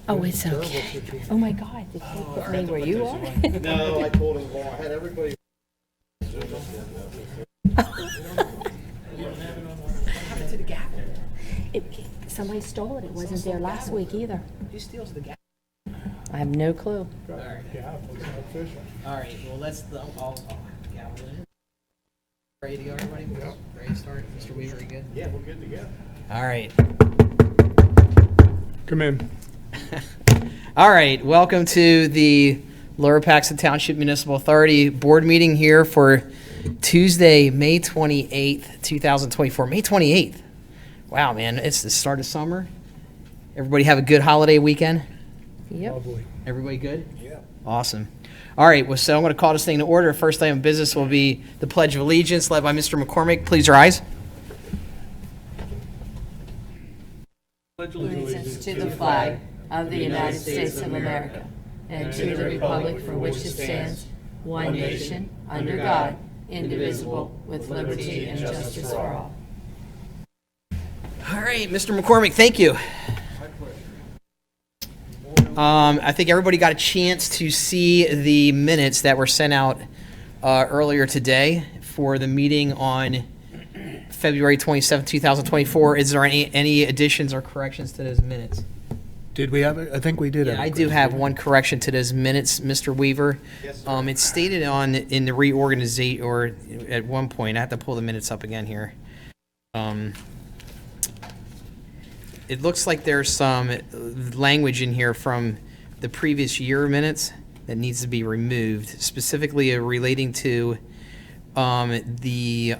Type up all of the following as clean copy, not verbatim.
Oh, it's okay. Oh my God, did they put me where you are? No, I told him, well, I had everybody. Somebody stole it. It wasn't there last week either. Who steals the gap? I have no clue. All right. All right. Well, yeah. Ready to go, everybody? Yep. Ready to start? Mr. Weaver, you good? Yeah, we're good to go. All right. Come in. All right. Welcome to the Lower Paxton Township Municipal Authority Board meeting here for Tuesday, May 28th, 2024. May 28th. Wow, man. It's the start of summer. Everybody have a good holiday weekend? Yep. Lovely. Everybody good? Yeah. Awesome. All right, well, so I'm going to call this thing to order. First item of business will be the Pledge of Allegiance, led by Mr. McCormick. Please rise. Allegiance to the flag of the United States of America and to the republic for which it stands, one nation, under God, indivisible, with liberty and justice for all. All right, Mr. McCormick, thank you. I think everybody got a chance to see the minutes that were sent out earlier today for the meeting on February 27, 2024. Is there any additions or corrections to those minutes? Did we have it? I think we did. Yeah, I do have one correction to those minutes, Mr. Weaver. Yes, sir. It's stated in the reorganization, or at one point, I have to pull the minutes up again here. It looks like there's some language in here from the previous year minutes that needs to be removed, specifically relating to the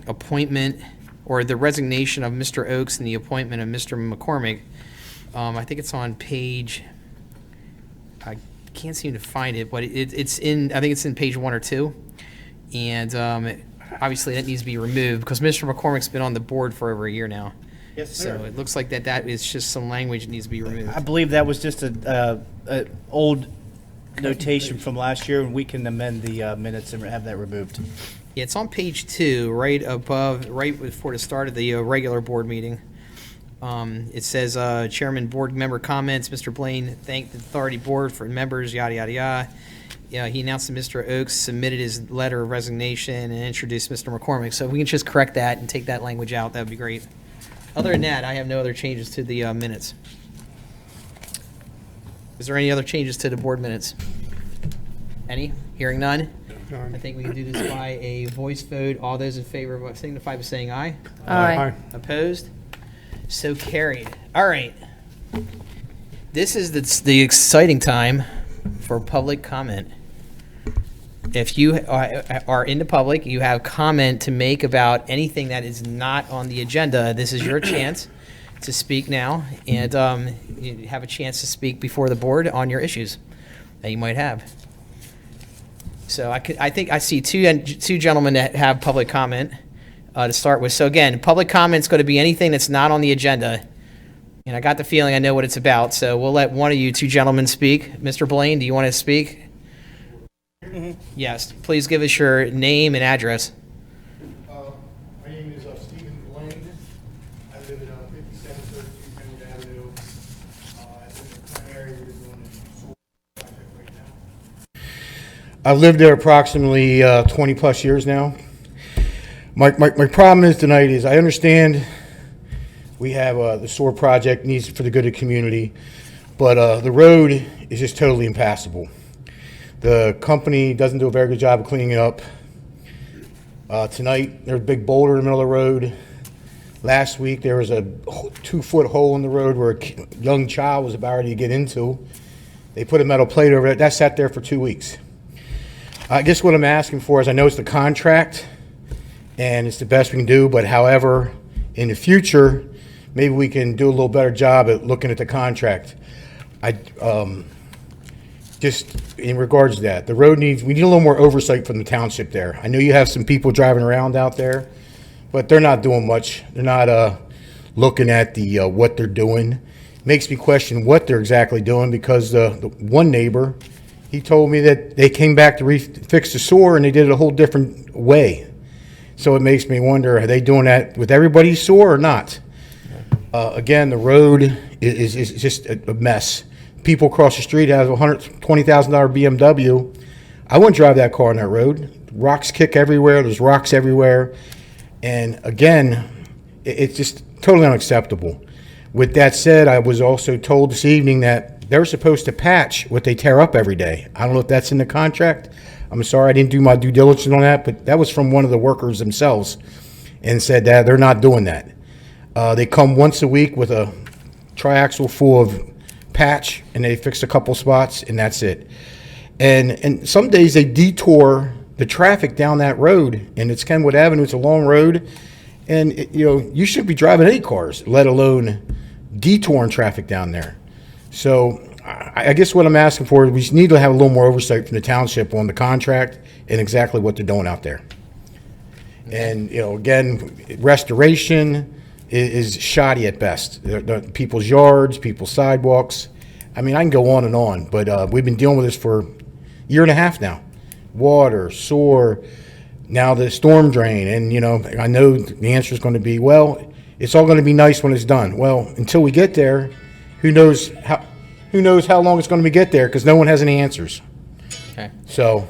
appointment or the resignation of Mr. Oakes and the appointment of Mr. McCormick. I think it's on page, I can't seem to find it, but it's in, I think it's in page 1 or 2. And obviously that needs to be removed because Mr. McCormick's been on the board for over a year now. Yes, sir. So it looks like that is just some language that needs to be removed. I believe that was just a old notation from last year, and we can amend the minutes and have that removed. Yeah, it's on page 2, right before the start of the regular board meeting. It says, Chairman, board member comments, Mr. Blaine thanked the authority board for members, yada, yada, yada. Yeah, he announced that Mr. Oakes submitted his letter of resignation and introduced Mr. McCormick. So if we can just correct that and take that language out, that would be great. Other than that, I have no other changes to the minutes. Is there any other changes to the board minutes? Any? Hearing none? I think we can do this by a voice vote. All those in favor signify by saying aye. Aye. Opposed? So carried. All right. This is the exciting time for public comment. If you are in the public, you have comment to make about anything that is not on the agenda, this is your chance to speak now, and you have a chance to speak before the board on your issues that you might have. So I think I see two gentlemen that have public comment to start with. So again, public comment is going to be anything that's not on the agenda, and I got the feeling I know what it's about. So we'll let one of you two gentlemen speak. Mr. Blaine, do you want to speak? Mm-hmm. Yes. Please give us your name and address. My name is Stephen Blaine. I live at 5732 Penwood Avenue. I live in the primary. We're doing a solar project right now. I've lived there approximately 20 plus years now. My problem is tonight is I understand we have the sewer project needs for the good of the community, but the road is just totally impassable. The company doesn't do a very good job of cleaning it up. Tonight, there's a big boulder in the middle of the road. Last week, there was a 2-foot hole in the road where a young child was about ready to get into. They put a metal plate over it. That sat there for 2 weeks. I guess what I'm asking for is I know it's the contract, and it's the best we can do, but however, in the future, maybe we can do a little better job at looking at the contract. Just in regards to that, we need a little more oversight from the township there. I know you have some people driving around out there, but they're not doing much. They're not looking at the what they're doing. Makes me question what they're exactly doing because the one neighbor, he told me that they came back to fix the sewer and they did it a whole different way. So it makes me wonder, are they doing that with everybody's sewer or not? Again, the road is just a mess. People across the street have a $120,000 BMW. I wouldn't drive that car on that road. Rocks kick everywhere. There's rocks everywhere. And again, it's just totally unacceptable. With that said, I was also told this evening that they're supposed to patch what they tear up every day. I don't know if that's in the contract. I'm sorry, I didn't do my due diligence on that, but that was from one of the workers themselves and said that they're not doing that. They come once a week with a triaxle full of patch and they fix a couple spots and that's it. And some days they detour the traffic down that road, and it's Kenwood Avenue. It's a long road, and you shouldn't be driving any cars, let alone detouring traffic down there. So I guess what I'm asking for is we just need to have a little more oversight from the township on the contract and exactly what they're doing out there. And again, restoration is shoddy at best. People's yards, people's sidewalks. I mean, I can go on and on, but we've been dealing with this for a year and a half now. Water, sewer, now the storm drain. And, I know the answer is going to be, well, it's all going to be nice when it's done. Well, until we get there, who knows how long it's going to get there, because no one has any answers. Okay. So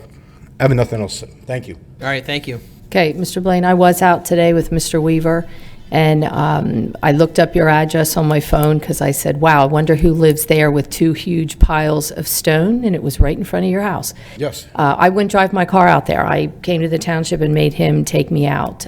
I have nothing else to say. Thank you. All right, thank you. Okay, Mr. Blaine, I was out today with Mr. Weaver, and I looked up your address on my phone because I said, wow, I wonder who lives there with 2 huge piles of stone, and it was right in front of your house. Yes. I wouldn't drive my car out there. I came to the township and made him take me out.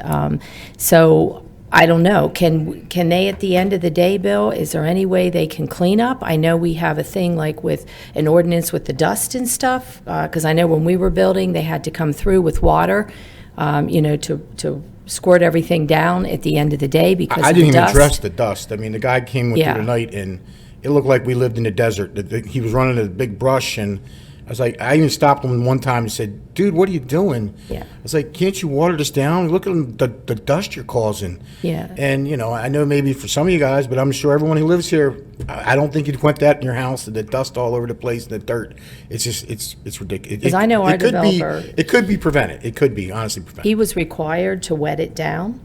So I don't know. Can they, at the end of the day, Bill, is there any way they can clean up? I know we have a thing like with an ordinance with the dust and stuff, because I know when we were building, they had to come through with water, to squirt everything down at the end of the day because of the dust. I didn't even address the dust. I mean, the guy came with Yeah. through the night, and it looked like we lived in the desert. He was running a big brush, and I was like, I even stopped him one time and said, dude, what are you doing? Yeah. I was like, can't you water this down? Look at the dust you're causing. Yeah. And, I know maybe for some of you guys, but I'm sure everyone who lives here, I don't think you'd want that in your house, the dust all over the place and the dirt. It's just, it's ridiculous. 'Cause I know our developer- It could be prevented. It could be, honestly, prevented. He was required to wet it down,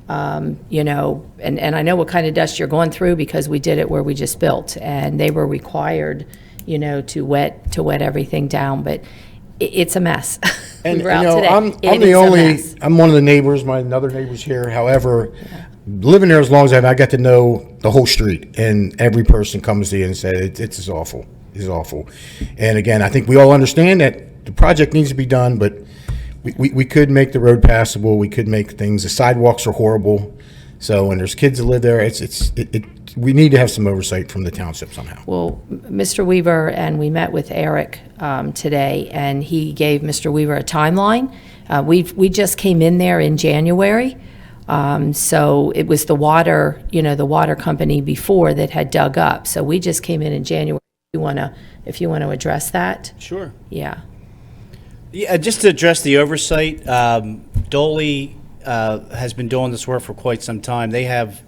and I know what kind of dust you're going through because we did it where we just built, and they were required, to wet everything down, but it's a mess. And We were out today. I'm It the is a only, mess. I'm one of the neighbors, my other neighbors here. However, living there as long as I got to know the whole street, and every person comes to you and says, it's just awful. It's awful. And again, I think we all understand that the project needs to be done, but we could make the road passable. We could make things, the sidewalks are horrible. So when there's kids that live there, we need to have some oversight from the township somehow. Well, Mr. Weaver, and we met with Eric today, and he gave Mr. Weaver a timeline. We just came in there in January, so it was the water company before that had dug up. So we just came in January. If you want to address that, Sure. yeah. Yeah, just to address the oversight, Dolly has been doing this work for quite some time. They have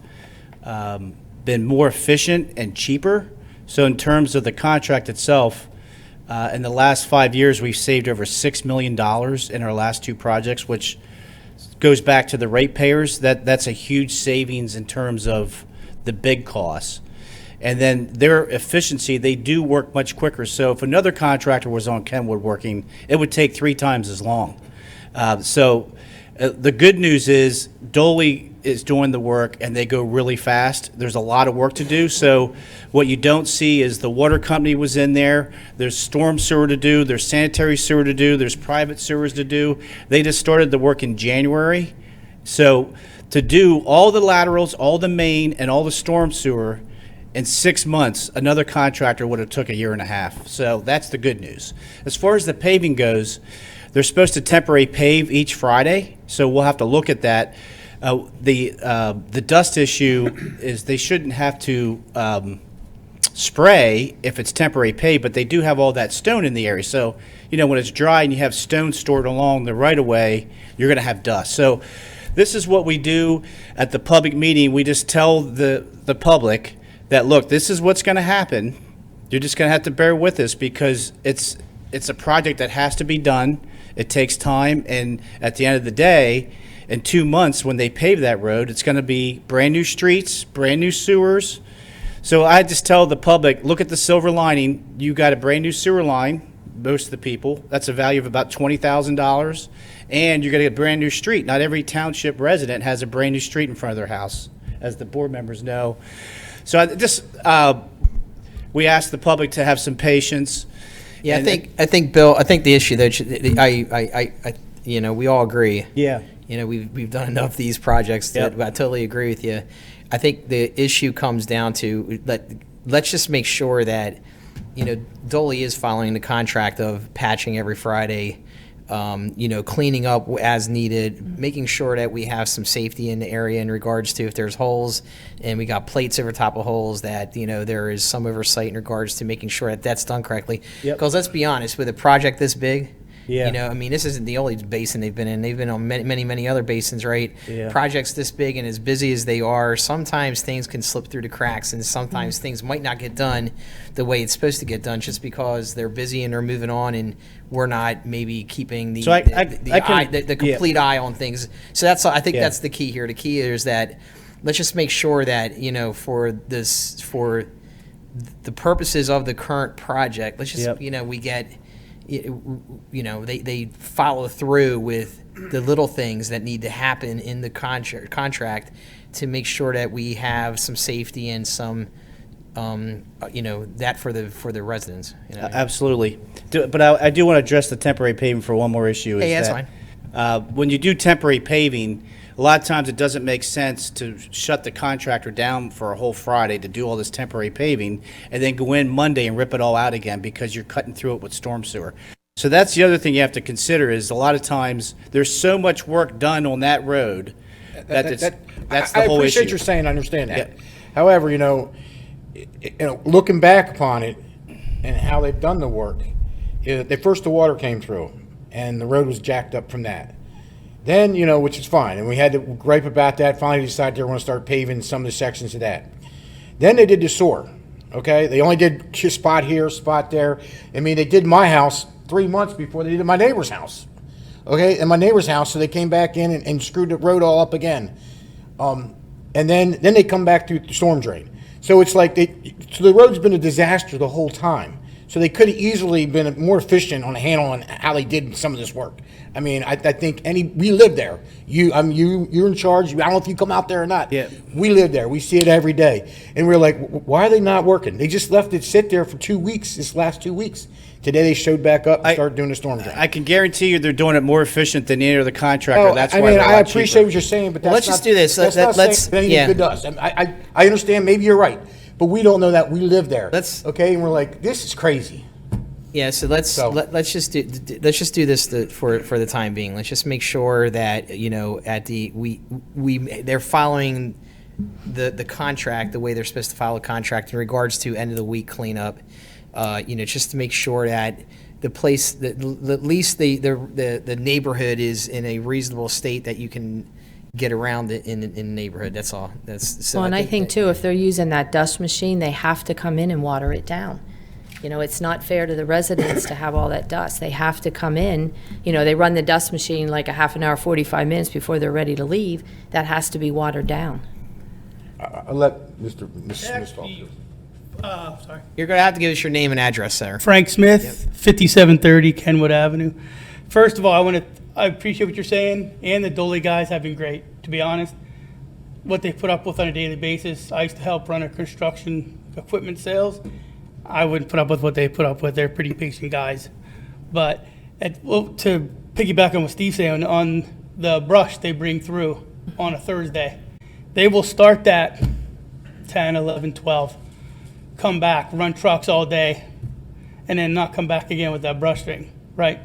been more efficient and cheaper. So in terms of the contract itself, in the last 5 years, we've saved over $6 million in our last 2 projects, which goes back to the ratepayers. That's a huge savings in terms of the big costs. And then their efficiency, they do work much quicker. So if another contractor was on Kenwood working, it would take 3 times as long. The good news is Dolly is doing the work and they go really fast. There's a lot of work to do. So what you don't see is the water company was in there. There's storm sewer to do. There's sanitary sewer to do. There's private sewers to do. They just started the work in January. So to do all the laterals, all the main, and all the storm sewer in 6 months, another contractor would have took a year and a half. So that's the good news. As far as the paving goes, they're supposed to temporary pave each Friday, so we'll have to look at that. The dust issue is they shouldn't have to spray if it's temporary pave, but they do have all that stone in the area. So, when it's dry and you have stone stored along the right-of-way, you're going to have dust. So this is what we do at the public meeting. We just tell the public that, look, this is what's going to happen. You're just going to have to bear with us because it's a project that has to be done. It takes time, and at the end of the day, In 2 months, when they pave that road, it's going to be brand new streets, brand new sewers. So I just tell the public, look at the silver lining. You got a brand new sewer line, most of the people. That's a value of about $20,000. And you're going to get a brand new street. Not every township resident has a brand new street in front of their house, as the board members know. So we ask the public to have some patience. Yeah, And I think, Bill, I think the issue that we all agree. Yeah. We've done enough of these projects that Yep. I totally agree with you. I think the issue comes down to let's just make sure that Dolly is following the contract of patching every Friday, cleaning up as needed, making sure that we have some safety in the area in regards to if there's holes and we got plates over top of holes, that there is some oversight in regards to making sure that that's done correctly. Yep. Because let's be honest, with a project this big, Yeah. this isn't the only basin they've been in. They've been on many other basins, right? Yeah. Projects this big and as busy as they are, sometimes things can slip through the cracks, and sometimes things might not get done the way it's supposed to get done, just because they're busy and they're moving on, and we're not maybe keeping the So I can- the complete eye on things. So I think Yeah. that's the key here. The key is that let's just make sure that for the purposes of the current project, let's just Yep. we get. They follow through with the little things that need to happen in the contract to make sure that we have some safety and some, that for the residents. Absolutely. But I do want to address the temporary paving for one more issue. Yeah, that's fine. When you do temporary paving, a lot of times it doesn't make sense to shut the contractor down for a whole Friday to do all this temporary paving and then go in Monday and rip it all out again because you're cutting through it with storm sewer. So that's the other thing you have to consider, is a lot of times there's so much work done on that road that's the whole I appreciate issue. you're saying, I understand that. Yeah. However, looking back upon it and how they've done the work, the water came through and the road was jacked up from that. Then, which is fine, and we had to gripe about that. Finally decided they were going to start paving some of the sections of that. Then they did the sewer, okay? They only did a spot here, spot there. I mean, they did my house 3 months before they did my neighbor's house, okay? And my neighbor's house, so they came back in and screwed the road all up again. And then they come back through the storm drain. So it's like so the road's been a disaster the whole time. So they could have easily been more efficient on handling how they did some of this work. I mean, I think we live there. You're in charge. I don't know if you come out there or not. Yeah. We live there. We see it every day. And we're like, why are they not working? They just left it sit there for 2 weeks, this last 2 weeks. Today they showed back up and started doing the storm drain. I can guarantee you they're doing it more efficient than any other contractor. That's why they're a I lot appreciate cheaper. what you're saying, but Well, let's just do this. That's Let- not let's- saying anything yeah. good to us. I understand. Maybe you're right, but we don't know that. We live there. Okay, and we're like, this is crazy. Yeah, so let's just do this for the time being. Let's just make sure that they're following the contract the way they're supposed to follow a contract in regards to end of the week cleanup. Just to make sure that the place, that at least the neighborhood is in a reasonable state that you can get around it in the neighborhood. That's all. And I think too, if they're using that dust machine, they have to come in and water it down. It's not fair to the residents to have all that dust. They have to come in, they run the dust machine like a half an hour, 45 minutes before they're ready to leave. That has to be watered down. I'll let Mr. Smith talk. Sorry. You're going to have to give us your name and address, sir. Frank Smith, 5730 Kenwood Avenue. First of all, I appreciate what you're saying, and the Dolly guys have been great, to be honest. What they put up with on a daily basis. I used to help run a construction equipment sales. I wouldn't put up with what they put up with. They're pretty patient guys. But to piggyback on what Steve's saying, on the brush they bring through on a Thursday, they will start that 10, 11, 12, come back, run trucks all day, and then not come back again with that brush string, right?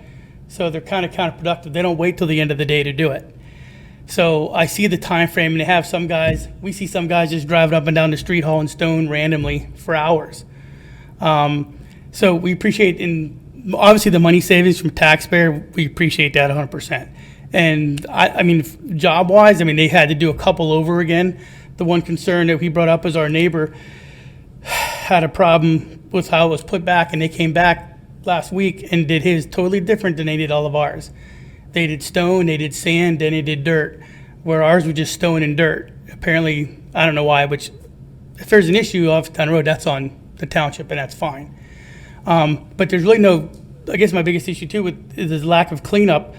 So they're kind of counterproductive. They don't wait till the end of the day to do it. So I see the time frame, and they have we see some guys just driving up and down the street hauling stone randomly for hours. So we appreciate, obviously the money savings from taxpayer, we appreciate that 100%. And I mean, job-wise, they had to do a couple over again. The one concern that he brought up is our neighbor had a problem with how it was put back, and they came back last week and did his totally different than they did all of ours. They did stone, they did sand, then they did dirt. where ours was just stone and dirt. Apparently, I don't know why, which if there's an issue off down the road, that's on the township, and that's fine. But there's really no, I guess my biggest issue too is the lack of cleanup.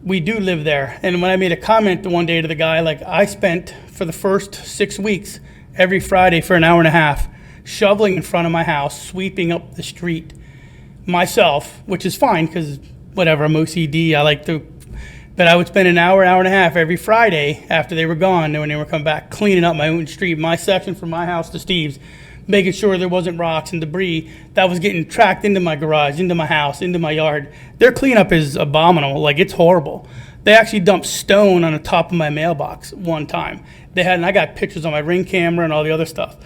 We do live there. And when I made a comment the one day to the guy, like, I spent for the first 6 weeks, every Friday for an hour and a half, shoveling in front of my house, sweeping up the street myself, which is fine because whatever, I'm OCD, I like to, but I would spend an hour and a half every Friday after they were gone, and when they were coming back, cleaning up my own street, my section from my house to Steve's, making sure there wasn't rocks and debris that was getting tracked into my garage, into my house, into my yard. Their cleanup is abominable, like it's horrible. They actually dumped stone on the top of my mailbox one time. They had, and I got pictures on my Ring camera and all the other stuff,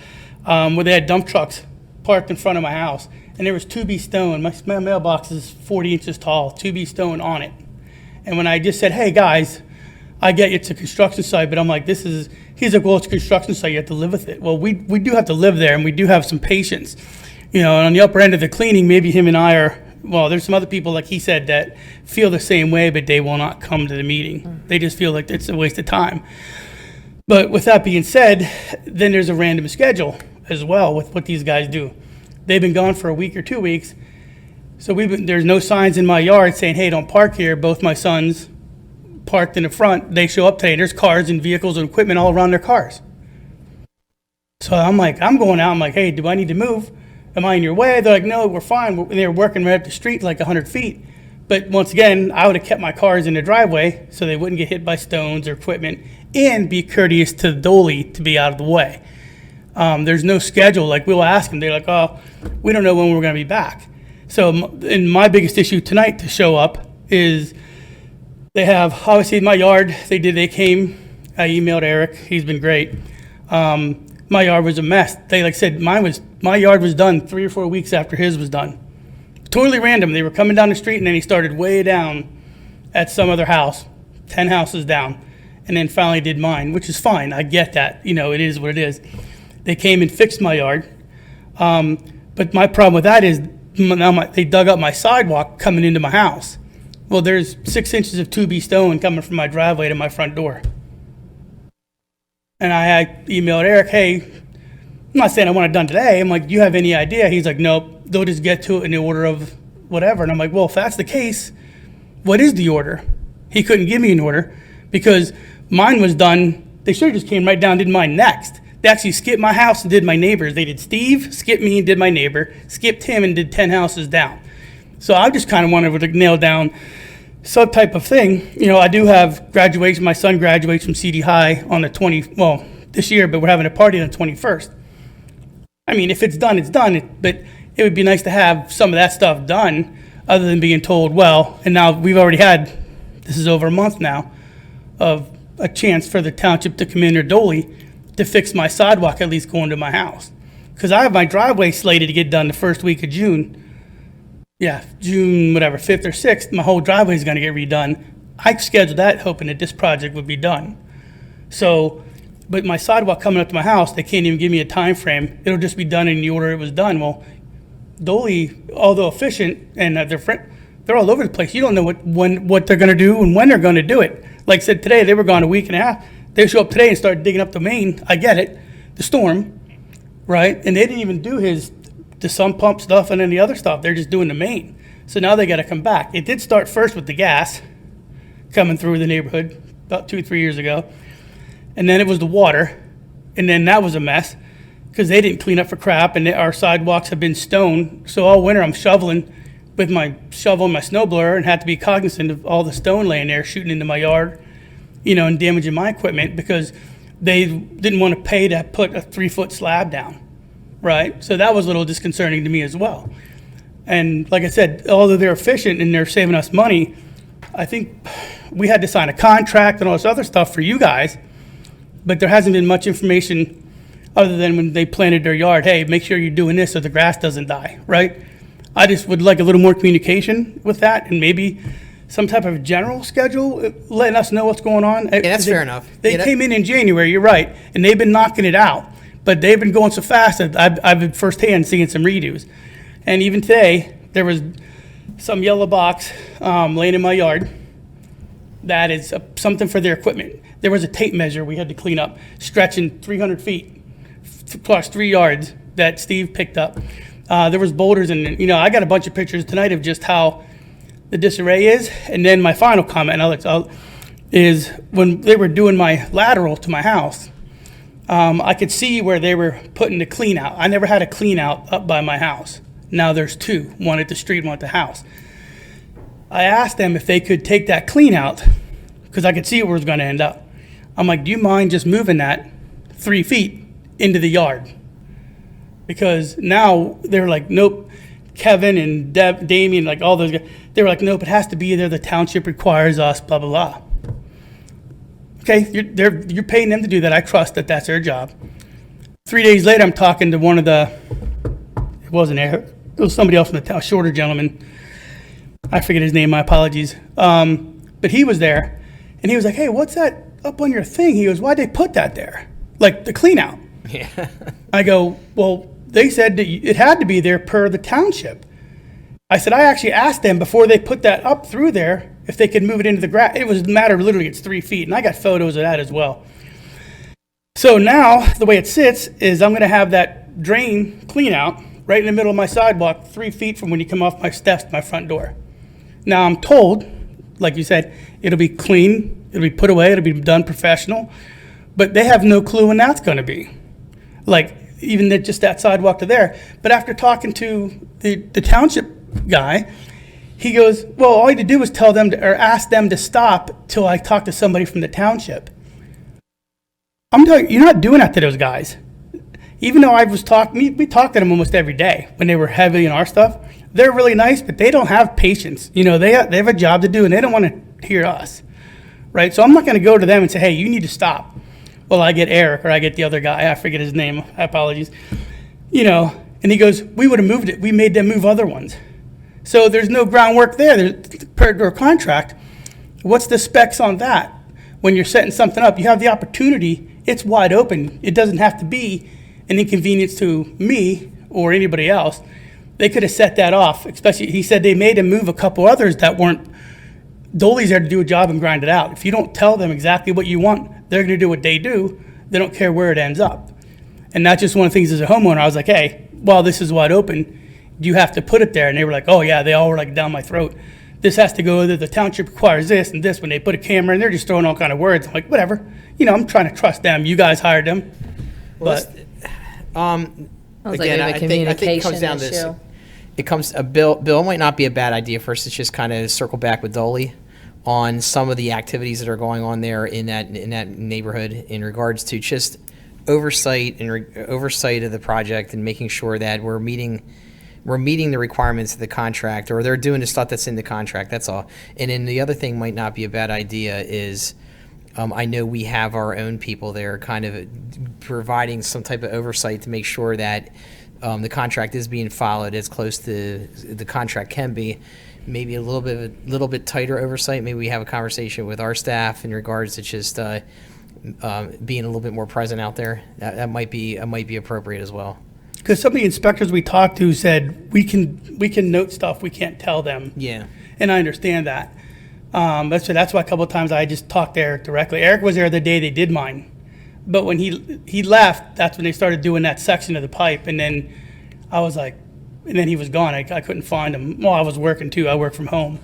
where they had dump trucks parked in front of my house, and there was 2B stone. My mailbox is 40 inches tall, 2B stone on it. And when I just said, hey guys, I get it's a construction site, but I'm like, he's like, well, it's a construction site, you have to live with it. Well, we do have to live there, and we do have some patience. And on the upper end of the cleaning, maybe him and I are, well, there's some other people, like he said, that feel the same way, but they will not come to the meeting. They just feel like it's a waste of time. But with that being said, then there's a random schedule as well with what these guys do. They've been gone for a week or 2 weeks. So there's no signs in my yard saying, hey, don't park here. Both my sons parked in the front. They show up today. There's cars and vehicles and equipment all around their cars. So I'm like, I'm going out. I'm like, hey, do I need to move? Am I in your way? They're like, no, we're fine. They're working right up the street, like 100 feet. But once again, I would have kept my cars in the driveway so they wouldn't get hit by stones or equipment, and be courteous to the Dolly to be out of the way. There's no schedule. Like, we'll ask them. They're like, oh, we don't know when we're going to be back. So, and my biggest issue tonight to show up is they have, obviously in my yard, they came, I emailed Eric, he's been great. My yard was a mess. They, like I said, my yard was done 3 or 4 weeks after his was done. Totally random. They were coming down the street, and then he started way down at some other house, 10 houses down, and then finally did mine, which is fine. I get that. It is what it is. They came and fixed my yard. But my problem with that is now they dug up my sidewalk coming into my house. Well, there's 6 inches of 2B stone coming from my driveway to my front door. And I emailed Eric, hey, I'm not saying I want it done today. I'm like, do you have any idea? He's like, nope, they'll just get to it in the order of whatever. And I'm like, well, if that's the case, what is the order? He couldn't give me an order because mine was done. They should have just came right down and did mine next. They actually skipped my house and did my neighbor's. They did Steve, skipped me and did my neighbor, skipped him and did 10 houses down. So I just kind of wanted to nail down some type of thing. I do have graduation. My son graduates from CD High on the this year, but we're having a party on the 21st. I mean, if it's done, it's done. But it would be nice to have some of that stuff done other than being told, well, and now we've already had, this is over a month now, of a chance for the township to come in or Dolly to fix my sidewalk, at least going to my house. Because I have my driveway slated to get done the first week of June. Yeah, June, whatever, 5th or 6th, my whole driveway is going to get redone. I scheduled that hoping that this project would be done. So, but my sidewalk coming up to my house, they can't even give me a time frame. It'll just be done in the order it was done. Well, Dolly, although efficient, and they're all over the place. You don't know what they're going to do and when they're going to do it. Like I said, today, they were gone a week and a half. They show up today and start digging up the main. I get it, the storm, right? And they didn't even do the sump pump stuff and then the other stuff. They're just doing the main. So now they got to come back. It did start first with the gas coming through the neighborhood about 2 or 3 years ago. And then it was the water. And then that was a mess because they didn't clean up for crap. And our sidewalks have been stone. So all winter I'm shoveling with my shovel and my snowblower and had to be cognizant of all the stone laying there shooting into my yard, and damaging my equipment because they didn't want to pay to put a 3-foot slab down, right? So that was a little disconcerting to me as well. And like I said, although they're efficient and they're saving us money, I think we had to sign a contract and all this other stuff for you guys, but there hasn't been much information other than when they planted their yard, hey, make sure you're doing this so the grass doesn't die, right? I just would like a little more communication with that and maybe some type of general schedule, letting us know what's going on. Yeah, that's fair enough. They came in January, you're right, and they've been knocking it out. But they've been going so fast that I've been firsthand seeing some redos. And even today, there was some yellow box laying in my yard that is something for their equipment. there was a tape measure we had to clean up, stretching 300 feet across 3 yards that Steve picked up. There was boulders, and I got a bunch of pictures tonight of just how the disarray is. And then my final comment, is when they were doing my lateral to my house, I could see where they were putting the clean out. I never had a clean out up by my house. Now there's two, one at the street, one at the house. I asked them if they could take that clean out because I could see where it was going to end up. I'm like, do you mind just moving that 3 feet into the yard? Because now they're like, nope. Kevin and Damien, like all those guys, they were like, nope, it has to be there. The township requires us, blah, blah, blah. Okay, you're paying them to do that. I trust that that's their job. 3 days later, I'm talking to one of it wasn't Eric, it was somebody else from the town, shorter gentleman. I forget his name, my apologies. But he was there, and he was like, hey, what's that up on your thing? He goes, why'd they put that there? Like the clean out. Yeah. I go, well, they said that it had to be there per the township. I said, I actually asked them before they put that up through there if they could move it into the grass. It was a matter of literally it's 3 feet, and I got photos of that as well. So now the way it sits is I'm going to have that drain clean out right in the middle of my sidewalk, 3 feet from when you come off my steps to my front door. Now I'm told, like you said, it'll be clean, it'll be put away, it'll be done professional, but they have no clue when that's going to be. Like even just that sidewalk to there. But after talking to the township guy, he goes, well, all you had to do was tell them or ask them to stop till I talk to somebody from the township. I'm telling you, you're not doing that to those guys. Even though I was talking, we talked to them almost every day when they were heavy in our stuff. They're really nice, but they don't have patience. They have a job to do, and they don't want to hear us, right? So I'm not going to go to them and say, hey, you need to stop. Well, I get Eric or I get the other guy. I forget his name. Apologies. And he goes, we would have moved it. We made them move other ones. So there's no groundwork there. There's per contract. What's the specs on that? When you're setting something up, you have the opportunity. It's wide open. It doesn't have to be an inconvenience to me or anybody else. They could have set that off. Especially, he said they made him move a couple others that weren't. Dolly's there to do a job and grind it out. If you don't tell them exactly what you want, they're going to do what they do. They don't care where it ends up. And that's just one of the things as a homeowner. I was like, hey, while this is wide open, do you have to put it there? And they were like, oh, yeah, they all were like down my throat. This has to go, the township requires this and this. When they put a camera in, they're just throwing all kind of words. I'm like, whatever. I'm trying to trust them. You guys hired them. Well, Sounds again, like a I think it comes communication down to this. issue. It comes Bill might not be a bad idea for us to just kind of circle back with Dolly on some of the activities that are going on there in that neighborhood in regards to just oversight of the project and making sure that we're meeting the requirements of the contract, or they're doing the stuff that's in the contract. That's all. And then the other thing might not be a bad idea is I know we have our own people there kind of providing some type of oversight to make sure that the contract is being followed as close to the contract can be. Maybe a little bit tighter oversight. Maybe we have a conversation with our staff in regards to just being a little bit more present out there. That might be appropriate as well. Because some of the inspectors we talked to said we can note stuff, we can't tell them. Yeah. And I understand that. That's why a couple of times I just talked to Eric directly. Eric was there the day they did mine, but when he left, that's when they started doing that section of the pipe, and then I was like, and then he was gone. I couldn't find him. Well, I was working too. I work from home,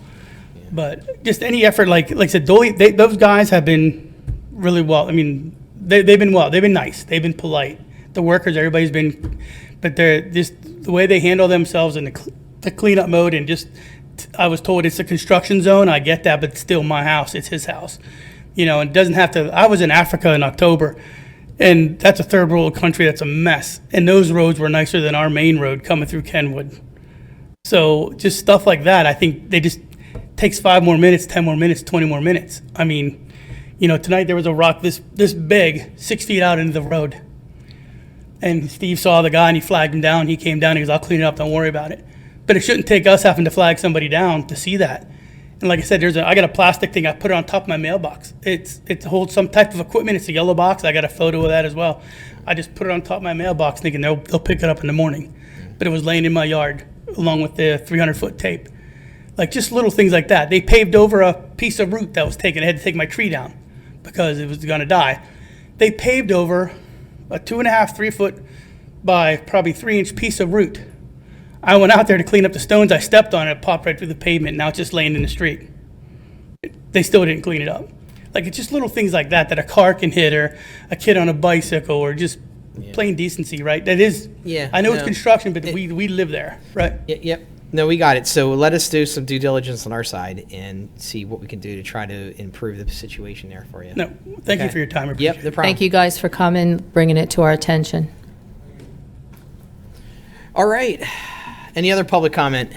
but just any effort, like I said, those guys have been really well. I mean, they've been well. They've been nice. They've been polite. The workers, everybody's been, but they're just the way they handle themselves in the cleanup mode, and just I was told it's a construction zone. I get that, but it's still my house. It's his house, and it doesn't have to. I was in Africa in October, and that's a third world country that's a mess. And those roads were nicer than our main road coming through Kenwood. So just stuff like that, I think they just takes 5 more minutes, 10 more minutes, 20 more minutes. I mean, tonight there was a rock this big, 6 feet out into the road. And Steve saw the guy and he flagged him down. He came down, he goes, I'll clean it up, don't worry about it. But it shouldn't take us having to flag somebody down to see that. And like I said, I got a plastic thing. I put it on top of my mailbox. It holds some type of equipment. It's a yellow box. I got a photo of that as well. I just put it on top of my mailbox thinking they'll pick it up in the morning. But it was laying in my yard along with the 300-foot tape. Like just little things like that. They paved over a piece of root that was taken. I had to take my tree down. because it was going to die. They paved over a 2.5, 3 foot by probably 3-inch piece of root. I went out there to clean up the stones. I stepped on it, it popped right through the pavement. Now it's just laying in the street. They still didn't clean it up. Like, it's just little things like that a car can hit, or a kid on a bicycle, or just plain decency, right? That is, Yeah, I know it's no. construction, but we live there, right? Yep. No, we got it. So let us do some due diligence on our side and see what we can do to try to improve the situation there for you. No, thank you Okay. for your time. I appreciate Yep, no it. problem. Thank you guys for coming, bringing it to our attention. All right. Any other public comment?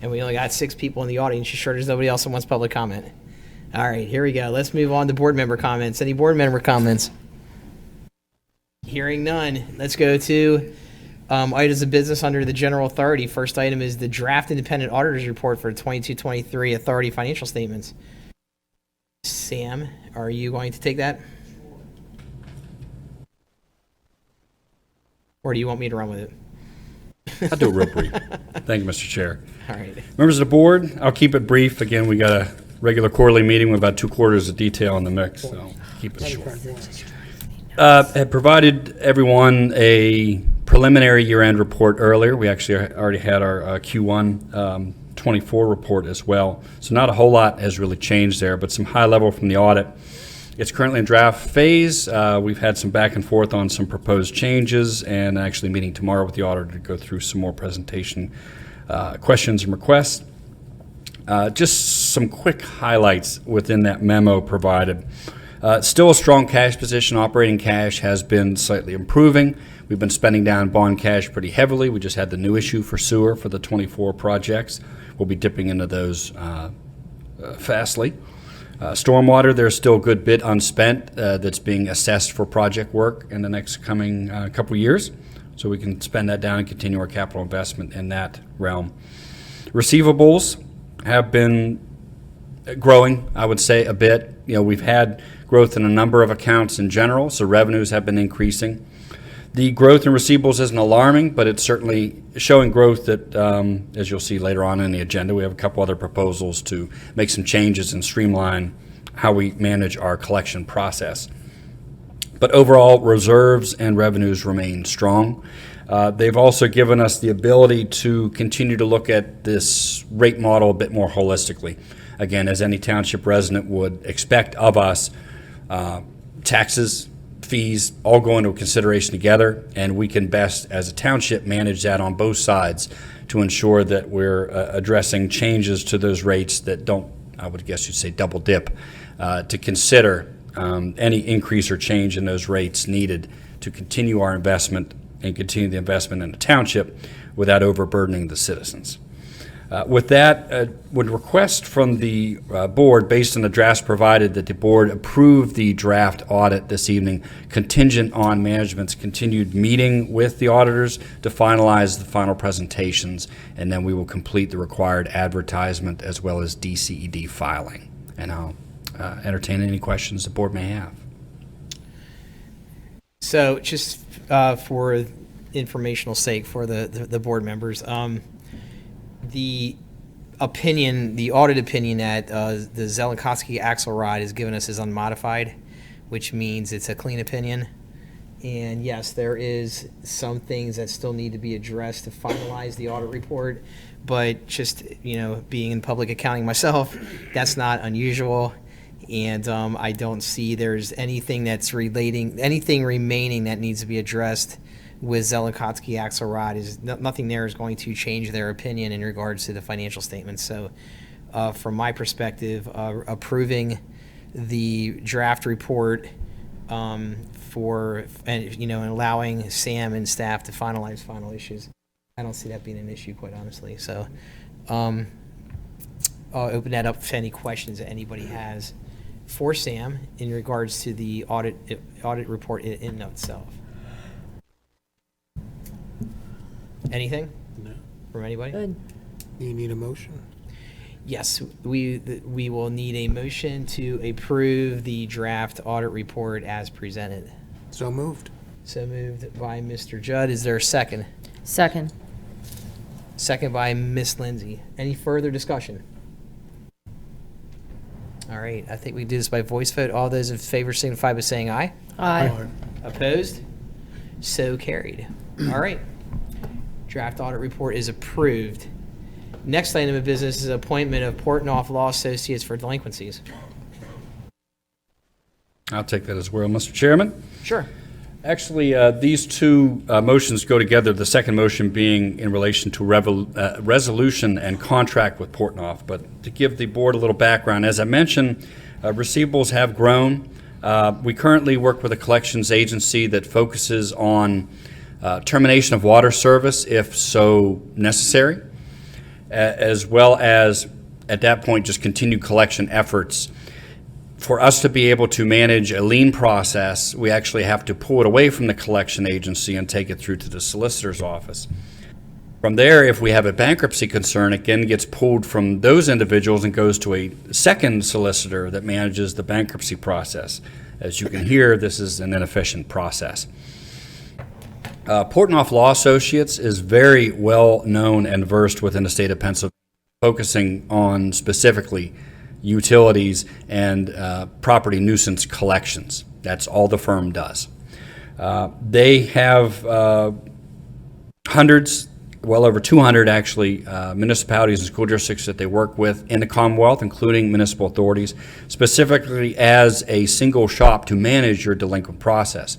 And we only got 6 people in the audience. You sure there's nobody else that wants public comment? All right, here we go. Let's move on to board member comments. Any board member comments? Hearing none. Let's go to items of business under the general authority. First item is the draft independent auditor's report for 22-23 authority financial statements. Sam, are you going to take that? Or do you want me to run with it? I'll do it real brief. Thank you, Mr. Chair. All right. Members of the board, I'll keep it brief. Again, we got a regular quarterly meeting with about 2 quarters of detail in the mix, so I'll keep it short. Had provided everyone a preliminary year-end report earlier. We actually already had our Q1 24 report as well. So not a whole lot has really changed there, but some high level from the audit. It's currently in draft phase. We've had some back and forth on some proposed changes, and actually meeting tomorrow with the auditor to go through some more presentation questions and requests. Just some quick highlights within that memo provided. Still a strong cash position. Operating cash has been slightly improving. We've been spending down bond cash pretty heavily. We just had the new issue for sewer for the 24 projects. We'll be dipping into those fastly. Stormwater, there's still a good bit unspent that's being assessed for project work in the next coming couple years. So we can spend that down and continue our capital investment in that realm. Receivables have been growing, I would say, a bit. You know, we've had growth in a number of accounts in general, so revenues have been increasing. The growth in receivables isn't alarming, but it's certainly showing growth that, as you'll see later on in the agenda, we have a couple other proposals to make some changes and streamline how we manage our collection process. But overall, reserves and revenues remain strong. They've also given us the ability to continue to look at this rate model a bit more holistically. Again, as any township resident would expect of us, taxes, fees all go into consideration together, and we can best, as a township, manage that on both sides to ensure that we're addressing changes to those rates that don't, I would guess you'd say, double dip, to consider any increase or change in those rates needed to continue our investment and continue the investment in the township without overburdening the citizens. With that, would request from the board, based on the drafts provided, that the board approve the draft audit this evening, contingent on management's continued meeting with the auditors to finalize the final presentations, and then we will complete the required advertisement as well as DCED filing. And I'll entertain any questions the board may have. So just for informational sake for the board members, the opinion, the audit opinion that the Zelenkoski Axelrod has given us is unmodified, which means it's a clean opinion. And yes, there is some things that still need to be addressed to finalize the audit report, but just, you know, being in public accounting myself, that's not unusual. And I don't see there's anything that's anything remaining that needs to be addressed with Zelenkoski Axelrod. Is nothing there is going to change their opinion in regards to the financial statements. So from my perspective, approving the draft report and allowing Sam and staff to finalize final issues, I don't see that being an issue, quite honestly. So I'll open that up to any questions that anybody has for Sam in regards to the audit report in and of itself. Anything? No. From anybody? Good. You need a motion? Yes, we will need a motion to approve the draft audit report as presented. So moved. So moved by Mr. Judd. Is there a second? Second. Second by Miss Lindsay. Any further discussion? All right, I think we do this by voice vote. All those in favor signify by saying aye. Aye. Opposed? So carried. All right. Draft audit report is approved. Next item of business is appointment of Portnoy Law Associates for delinquencies. I'll take that as well, Mr. Chairman. Sure. Actually, these two motions go together, the second motion being in relation to resolution and contract with Portnoy. But to give the board a little background, as I mentioned, receivables have grown. We currently work with a collections agency that focuses on termination of water service if so necessary, as well as, at that point, just continued collection efforts. For us to be able to manage a lien process, we actually have to pull it away from the collection agency and take it through to the solicitor's office. From there, if we have a bankruptcy concern, it again gets pulled from those individuals and goes to a second solicitor that manages the bankruptcy process. As you can hear, this is an inefficient process. Portnoy Law Associates is very well known and versed within the state of Pennsylvania, focusing on specifically utilities and property nuisance collections. That's all the firm does. They have hundreds, well over 200 actually, municipalities and school districts that they work with in the Commonwealth, including municipal authorities, specifically as a single shop to manage your delinquent process.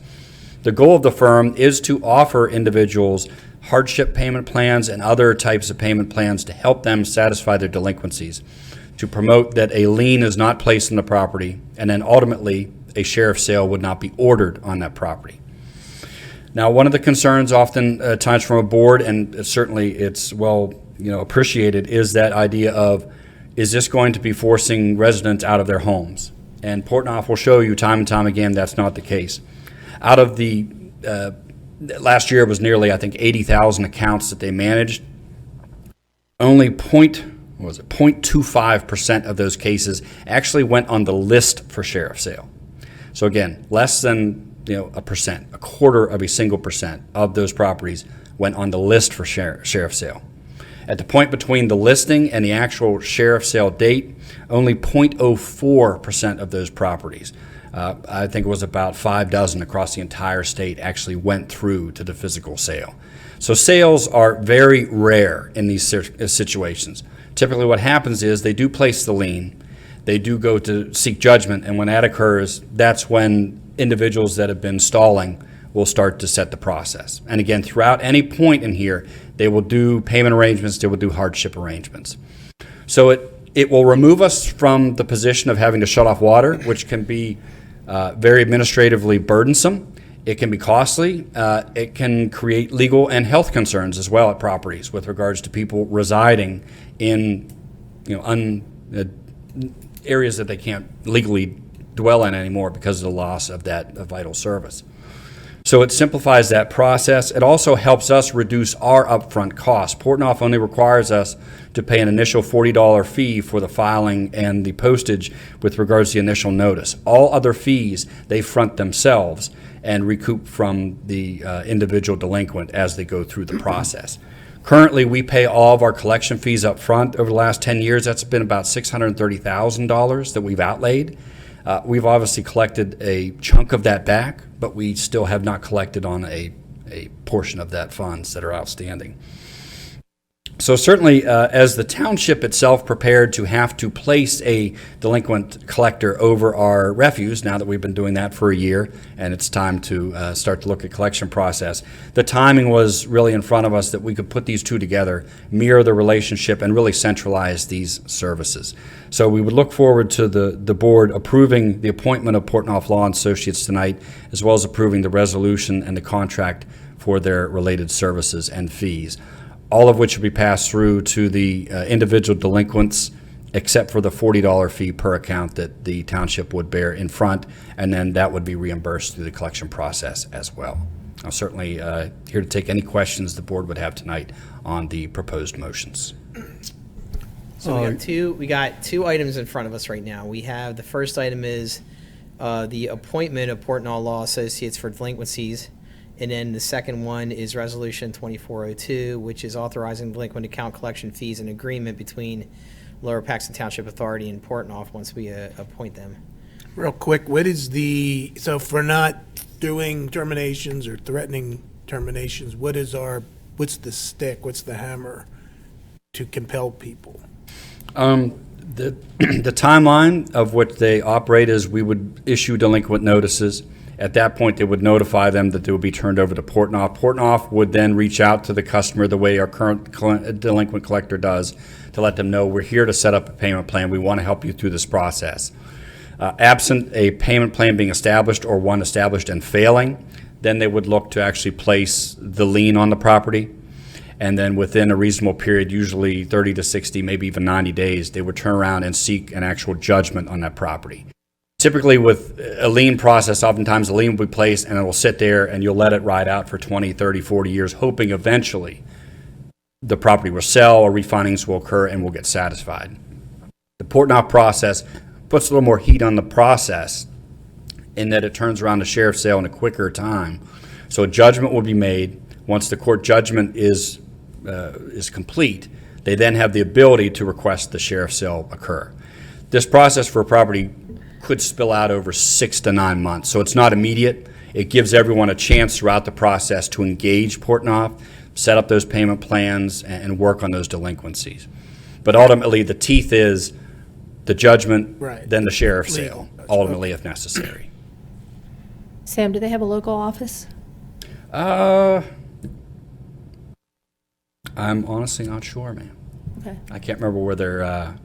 The goal of the firm is to offer individuals hardship payment plans and other types of payment plans to help them satisfy their delinquencies, to promote that a lien is not placed on the property, and then ultimately a sheriff's sale would not be ordered on that property. Now, one of the concerns often times from a board, and certainly it's well appreciated, is that idea of, is this going to be forcing residents out of their homes? And Portnoy will show you time and time again that's not the case. Out of the, last year it was nearly, I think, 80,000 accounts that they managed. Only 0.25% of those cases actually went on the list for sheriff's sale. So again, less than a percent, a quarter of a single percent of those properties went on the list for sheriff's sale. At the point between the listing and the actual sheriff's sale date, only 0.04% of those properties, I think it was about 5 dozen across the entire state, actually went through to the physical sale. So sales are very rare in these situations. Typically what happens is they do place the lien, they do go to seek judgment, and when that occurs, that's when individuals that have been stalling will start to set the process. And again, throughout any point in here, they will do payment arrangements, they will do hardship arrangements. So it will remove us from the position of having to shut off water, which can be very administratively burdensome. It can be costly. It can create legal and health concerns as well at properties with regards to people residing in areas that they can't legally dwell in anymore because of the loss of that vital service. So it simplifies that process. It also helps us reduce our upfront costs. Portnoy only requires us to pay an initial $40 fee for the filing and the postage with regards to the initial notice. All other fees they front themselves and recoup from the individual delinquent as they go through the process. Currently, we pay all of our collection fees up front. Over the last 10 years, that's been about $630,000 that we've outlaid. We've obviously collected a chunk of that back, but we still have not collected on a portion of that funds that are outstanding. So certainly, as the township itself prepared to have to place a delinquent collector over our refuse, now that we've been doing that for a year, and it's time to start to look at collection process, the timing was really in front of us that we could put these two together, mirror the relationship, and really centralize these services. So we would look forward to the board approving the appointment of Portnoy Law and Associates tonight, as well as approving the resolution and the contract for their related services and fees, all of which will be passed through to the individual delinquents, except for the $40 fee per account that the township would bear in front, and then that would be reimbursed through the collection process as well. I'm certainly here to take any questions the board would have tonight on the proposed motions. So we got two items in front of us right now. We have, the first item is the appointment of Portnoy Law Associates for delinquencies. And then the second one is Resolution 2402, which is authorizing delinquent account collection fees and agreement between Lower Paxton Township Authority in Portnoy once we appoint them. Real quick, what is so if we're not doing terminations or threatening terminations, what's the stick, what's the hammer to compel people? The timeline of what they operate is we would issue delinquent notices. At that point, they would notify them that they would be turned over to Portnoy. Portnoy would then reach out to the customer the way our current delinquent collector does to let them know we're here to set up a payment plan. We want to help you through this process. Absent a payment plan being established or one established and failing, then they would look to actually place the lien on the property. And then within a reasonable period, usually 30 to 60, maybe even 90 days, they would turn around and seek an actual judgment on that property. Typically with a lien process, oftentimes a lien will be placed and it will sit there and you'll let it ride out for 20, 30, 40 years, hoping eventually the property will sell or refinance will occur and we'll get satisfied. The Portnoy process puts a little more heat on the process in that it turns around the sheriff's sale in a quicker time. So a judgment will be made. Once the court judgment is complete, they then have the ability to request the sheriff's sale occur. This process for a property could spill out over 6 to 9 months, so it's not immediate. It gives everyone a chance throughout the process to engage Portnoy, set up those payment plans, and work on those delinquencies. But ultimately, the teeth is the judgment, Right. then the sheriff's Legal. sale, ultimately if necessary. Sam, do they have a local office? I'm honestly not sure, ma'am. Okay, I can't remember where their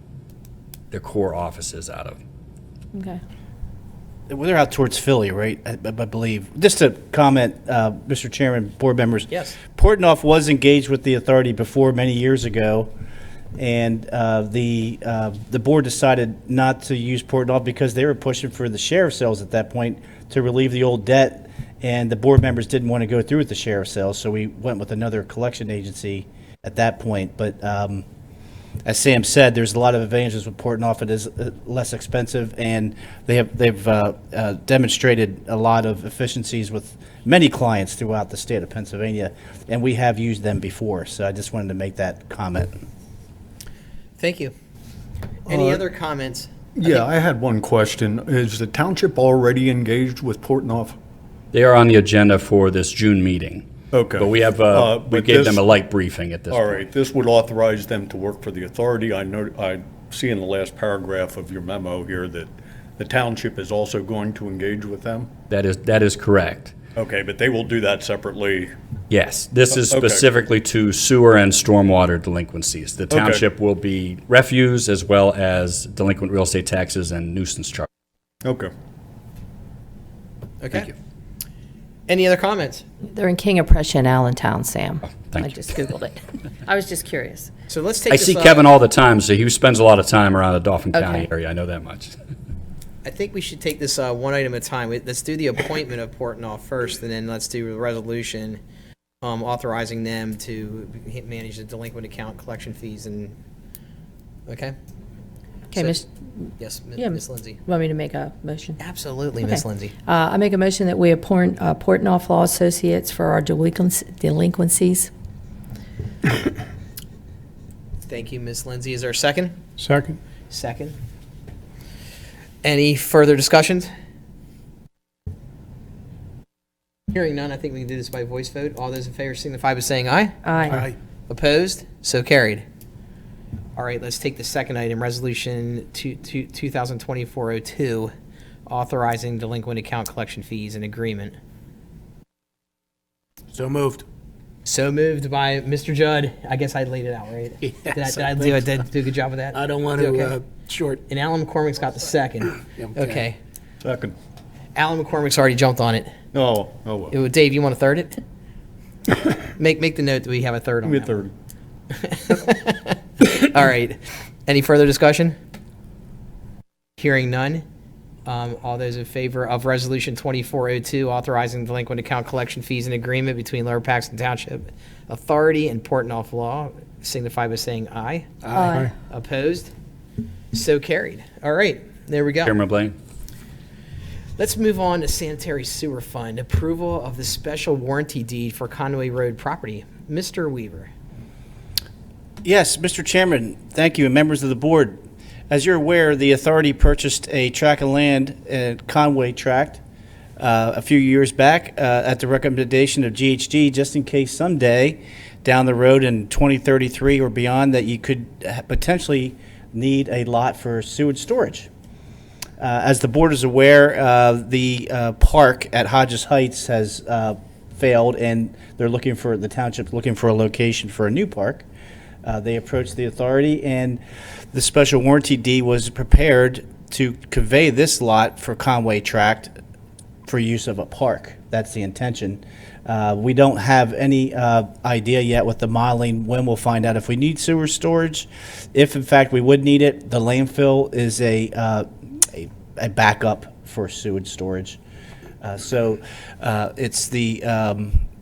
core office is out of. okay. Well, they're out towards Philly, right? I believe. Just to comment, Mr. Chairman, board members. Yes. Portnoy was engaged with the authority before many years ago, and the board decided not to use Portnoy because they were pushing for the sheriff's sales at that point to relieve the old debt, and the board members didn't want to go through with the sheriff's sales, so we went with another collection agency at that point. But as Sam said, there's a lot of advantages with Portnoy. It is less expensive, and they've demonstrated a lot of efficiencies with many clients throughout the state of Pennsylvania, and we have used them before. So I just wanted to make that comment. Thank you. Any other comments? Yeah, I had one question. Is the township already engaged with Portnoy? They are on the agenda for this June meeting. Okay. But we have, we but gave them this- a light briefing at this All point. right, this would authorize them to work for the authority. I see in the last paragraph of your memo here that the township is also going to engage with them. That is correct. Okay, but they will do that separately. Yes, this is Okay. specifically to sewer and stormwater delinquencies. The township will be refuse as well as delinquent real estate taxes and nuisance charges. Okay. Okay. Thank you. Any other comments? They're in King of Prussia in Allentown, Sam. thank I you. just Googled it. I was just curious. So let's take I this see up. Kevin all the time, so he spends a lot of time around the Dauphin County Okay. area. I know that much. I think we should take this one item at a time. Let's do the appointment of Portnoy first, and then let's do a resolution authorizing them to manage the delinquent account collection fees and, okay? Okay, So- Miss, Yes, Yeah, Ms. Lindsay. want me to make a motion? Absolutely, Okay. Ms. Lindsay. I make a motion that we appoint Portnoy Law Associates for our delinquencies. Thank you, Ms. Lindsay. Is there a second? Second? Second. Any further discussions? Hearing none, I think we can do this by voice vote. All those in favor signify by saying aye. Aye. Opposed? So carried. All right, let's take the second item, Resolution 2024-02, authorizing delinquent account collection fees and agreement. So moved. So moved by Mr. Judd. I guess I laid it out, right? Yes, did I I do think a good job of that? I don't want Okay. to short. And Alan McCormick's got the second. Okay. Okay. Second. Alan McCormick's already jumped on it. Oh, well. Dave, you want to third it? Make the note that we have a third on Give me that. 30. All right. Any further discussion? Hearing none. All those in favor of Resolution 2402, authorizing delinquent account collection fees and agreement between Lower Paxton Township Authority and Portnoy Law, signify by saying aye. Aye. Opposed? So carried. All right. There we go. Chairman Blaine? Let's move on to sanitary sewer fund, approval of the special warranty deed for Conway Road property. Mr. Weaver. Yes, Mr. Chairman, thank you, and members of the board. As you're aware, the authority purchased a tract of land at Conway Tract a few years back at the recommendation of GHD, just in case someday down the road in 2033 or beyond that you could potentially need a lot for sewage storage. As the board is aware, the park at Hodges Heights has failed, and the township's looking for a location for a new park. They approached the authority, and the special warranty deed was prepared to convey this lot for Conway Tract for use of a park. That's the intention. We don't have any idea yet with the modeling when we'll find out if we need sewer storage. If in fact we would need it, the landfill is a backup for sewage storage. So it's the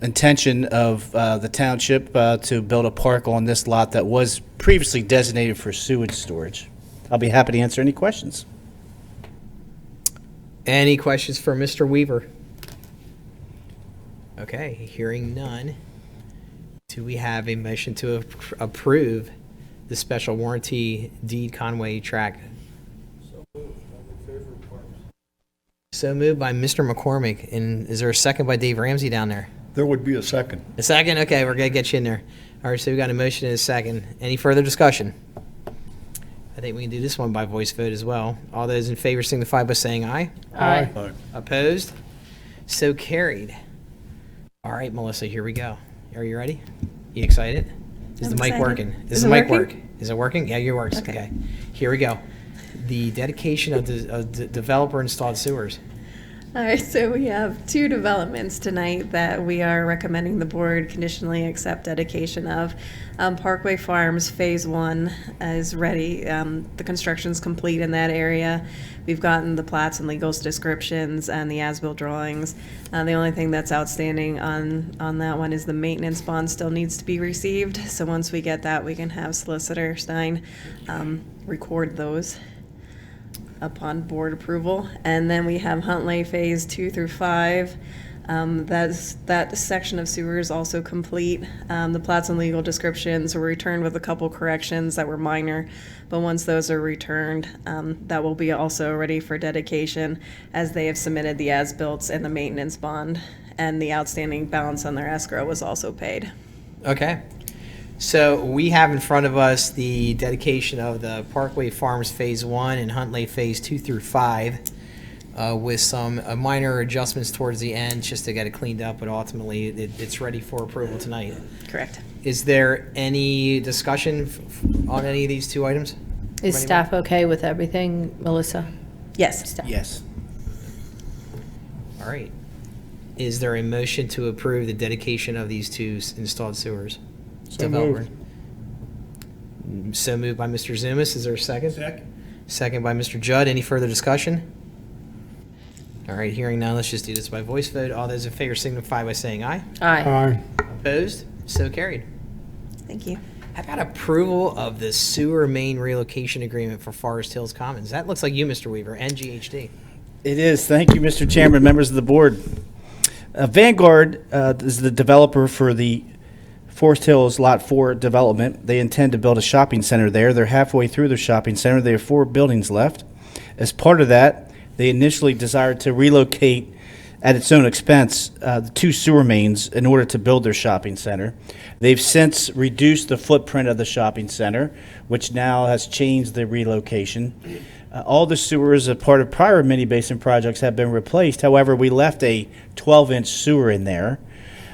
intention of the township to build a park on this lot that was previously designated for sewage storage. I'll be happy to answer any questions. Any questions for Mr. Weaver? Okay, hearing none. Do we have a motion to approve the special warranty deed Conway Tract? So moved by Mr. McCormick. And is there a second by Dave Ramsey down there? There would be a second. A second? Okay, we're going to get you in there. All right, so we got a motion and a second. Any further discussion? I think we can do this one by voice vote as well. All those in favor signify by saying aye. Aye. Aye. Opposed? So carried. All right, Melissa, here we go. Are you ready? You excited? Is the I'm mic excited. working? Does Is the it mic working? work? Is it working? Yeah, yours works. Okay. Okay. Here we go. The dedication of the developer installed sewers. All right, so we have two developments tonight that we are recommending the board conditionally accept dedication of. Parkway Farms Phase 1 is ready. The construction's complete in that area. We've gotten the plats and legal descriptions and the as-built drawings. The only thing that's outstanding on that one is the maintenance bond still needs to be received. So once we get that, we can have Solicitor Stein record those upon board approval. And then we have Huntley Phase 2 through 5. That section of sewer is also complete. The plats and legal descriptions were returned with a couple corrections that were minor, but once those are returned, that will be also ready for dedication, as they have submitted the as-built and the maintenance bond, and the outstanding balance on their escrow was also paid. Okay. So we have in front of us the dedication of the Parkway Farms Phase 1 and Huntley Phase 2 through 5 with some minor adjustments towards the end just to get it cleaned up, but ultimately it's ready for approval tonight. Correct. Is there any discussion on any of these two items? Is staff okay with everything, Melissa? Yes. Staff. Yes. All right. Is there a motion to approve the dedication of these two installed sewers? Developer. So moved by Mr. Zumas. Is there a second? Second. Second by Mr. Judd. Any further discussion? All right, hearing none, let's just do this by voice vote. All those in favor signify by saying aye. Aye. Opposed? So carried. Thank you. How about approval of the sewer main relocation agreement for Forest Hills Commons? That looks like you, Mr. Weaver, and GHD. It is. Thank you, Mr. Chairman, members of the board. Vanguard is the developer for the Forest Hills Lot 4 development. They intend to build a shopping center there. They're halfway through their shopping center. They have 4 buildings left. As part of that, they initially desired to relocate at its own expense the 2 sewer mains in order to build their shopping center. They've since reduced the footprint of the shopping center, which now has changed the relocation. All the sewers, as part of prior mini basin projects, have been replaced. However, we left a 12-inch sewer in there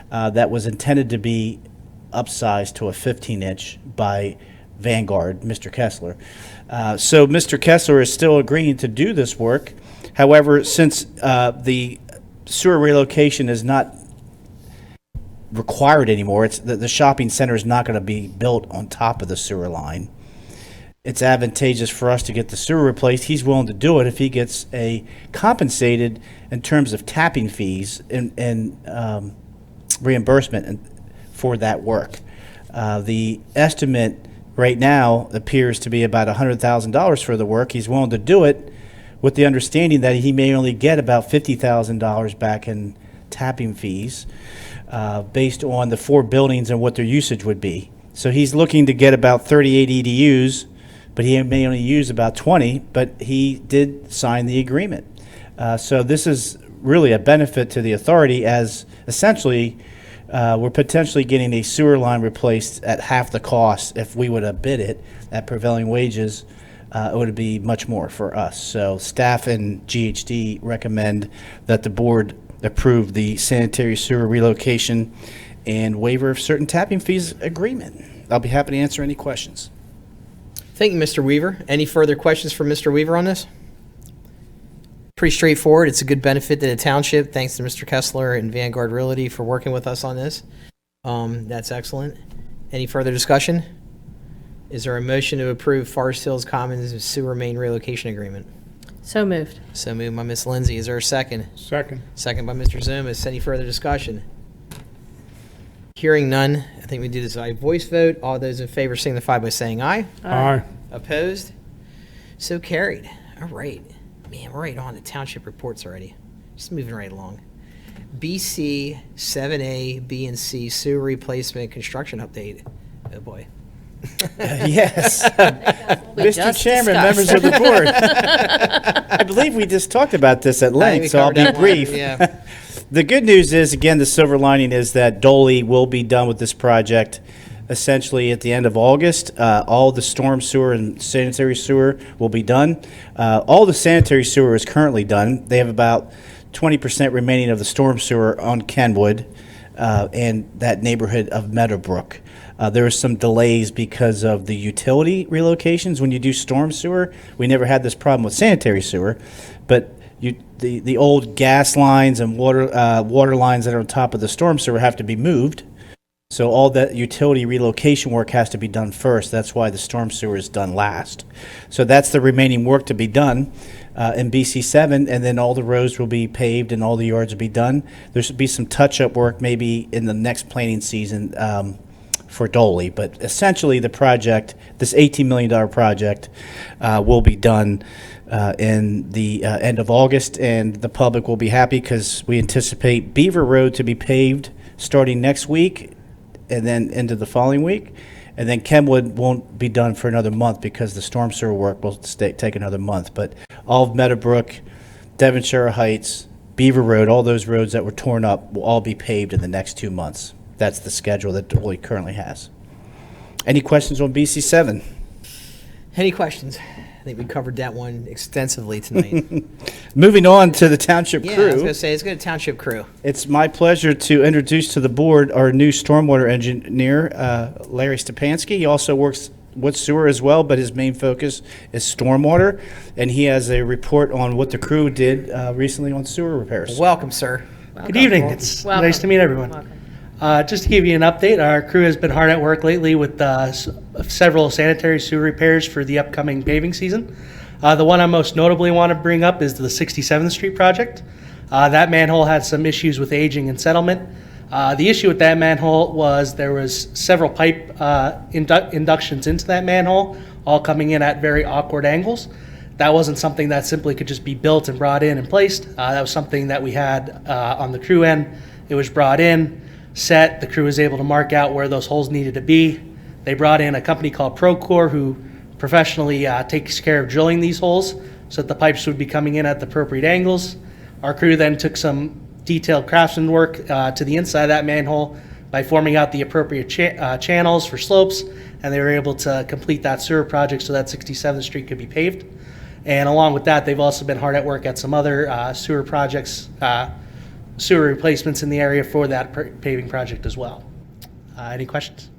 that was intended to be upsized to a 15-inch by Vanguard, Mr. Kessler. So Mr. Kessler is still agreeing to do this work. However, since the sewer relocation is not required anymore, the shopping center is not going to be built on top of the sewer line. It's advantageous for us to get the sewer replaced. He's willing to do it if he gets compensated in terms of tapping fees and reimbursement for that work. The estimate right now appears to be about $100,000 for the work. He's willing to do it with the understanding that he may only get about $50,000 back in tapping fees based on the 4 buildings and what their usage would be. So he's looking to get about 38 EDUs, but he may only use about 20, but he did sign the agreement. So this is really a benefit to the authority, as essentially we're potentially getting a sewer line replaced at half the cost. If we would have bid it at prevailing wages, it would be much more for us. So staff and GHD recommend that the board approve the sanitary sewer relocation and waiver of certain tapping fees agreement. I'll be happy to answer any questions. Thank you, Mr. Weaver. Any further questions for Mr. Weaver on this? Pretty straightforward. It's a good benefit to the township. Thanks to Mr. Kessler and Vanguard Realty for working with us on this. That's excellent. Any further discussion? Is there a motion to approve Forest Hills Commons sewer main relocation agreement? So moved. So moved by Ms. Lindsay. Is there a second? Second. Second by Mr. Zumas. Any further discussion? Hearing none, I think we do this by voice vote. All those in favor signify by saying aye. Aye. Opposed? So carried. All right. Man, we're right on the township reports already. Just moving right along. BC 7A, B, and C sewer replacement construction update. Oh, boy. Yes. We Mr. just Chairman, discussed. members of the board. I believe we just talked about this at I think we length, so I'll covered be that one. brief. Yeah. The good news is, again, the silver lining is that Dolly will be done with this project essentially at the end of August. All the storm sewer and sanitary sewer will be done. All the sanitary sewer is currently done. They have about 20% remaining of the storm sewer on Kenwood and that neighborhood of Meadowbrook. There were some delays because of the utility relocations. When you do storm sewer, we never had this problem with sanitary sewer, but the old gas lines and water lines that are on top of the storm sewer have to be moved. So all that utility relocation work has to be done first. That's why the storm sewer is done last. So that's the remaining work to be done in BC7, and then all the roads will be paved and all the yards will be done. There should be some touch-up work maybe in the next planting season for Dolly, but essentially the project, this $18 million project, will be done in the end of August, and the public will be happy because we anticipate Beaver Road to be paved starting next week and then into the following week. And then Kenwood won't be done for another month because the storm sewer work will take another month. But all of Meadowbrook, Devonshire Heights, Beaver Road, all those roads that were torn up will all be paved in the next 2 months. That's the schedule that Dolly currently has. Any questions on BC7? Any questions? I think we covered that one extensively tonight. Moving on to the township Yeah, I was crew. going to say, let's go to township crew. It's my pleasure to introduce to the board our new stormwater engineer, Larry Stepanski. He also works with sewer as well, but his main focus is stormwater, and he has a report on what the crew did recently on sewer repairs. Welcome, sir. Good evening. It's Welcome. nice to meet everyone. Welcome. Just to give you an update, our crew has been hard at work lately with several sanitary sewer repairs for the upcoming paving season. The one I most notably want to bring up is the 67th Street project. That manhole had some issues with aging and settlement. The issue with that manhole was there was several pipe inductions into that manhole, all coming in at very awkward angles. That wasn't something that simply could just be built and brought in and placed. That was something that we had on the crew end. It was brought in, set. The crew was able to mark out where those holes needed to be. They brought in a company called Procore who professionally takes care of drilling these holes so that the pipes would be coming in at the appropriate angles. Our crew then took some detailed craftsman work to the inside of that manhole by forming out the appropriate channels for slopes, and they were able to complete that sewer project so that 67th Street could be paved. And along with that, they've also been hard at work at some other sewer projects, sewer replacements in the area for that paving project as well. Any questions?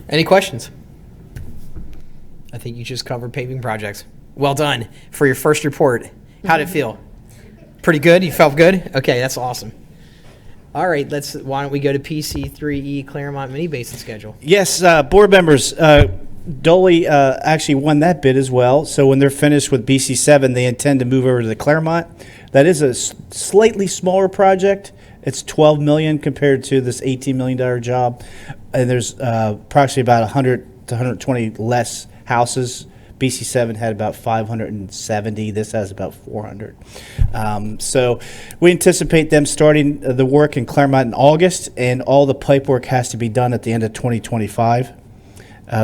Any questions? I think you just covered paving projects. Well done for your first report. How'd it feel? Pretty good? You felt good? Okay, that's awesome. All right, why don't we go to PC3E Claremont Mini Basin schedule? Yes, board members, Dolly actually won that bid as well. So when they're finished with BC7, they intend to move over to the Claremont. That is a slightly smaller project. It's $12 million compared to this $18 million job, and there's approximately about 100 to 120 less houses BC7 had about 570. This has about 400. So we anticipate them starting the work in Claremont in August, and all the pipe work has to be done at the end of 2025.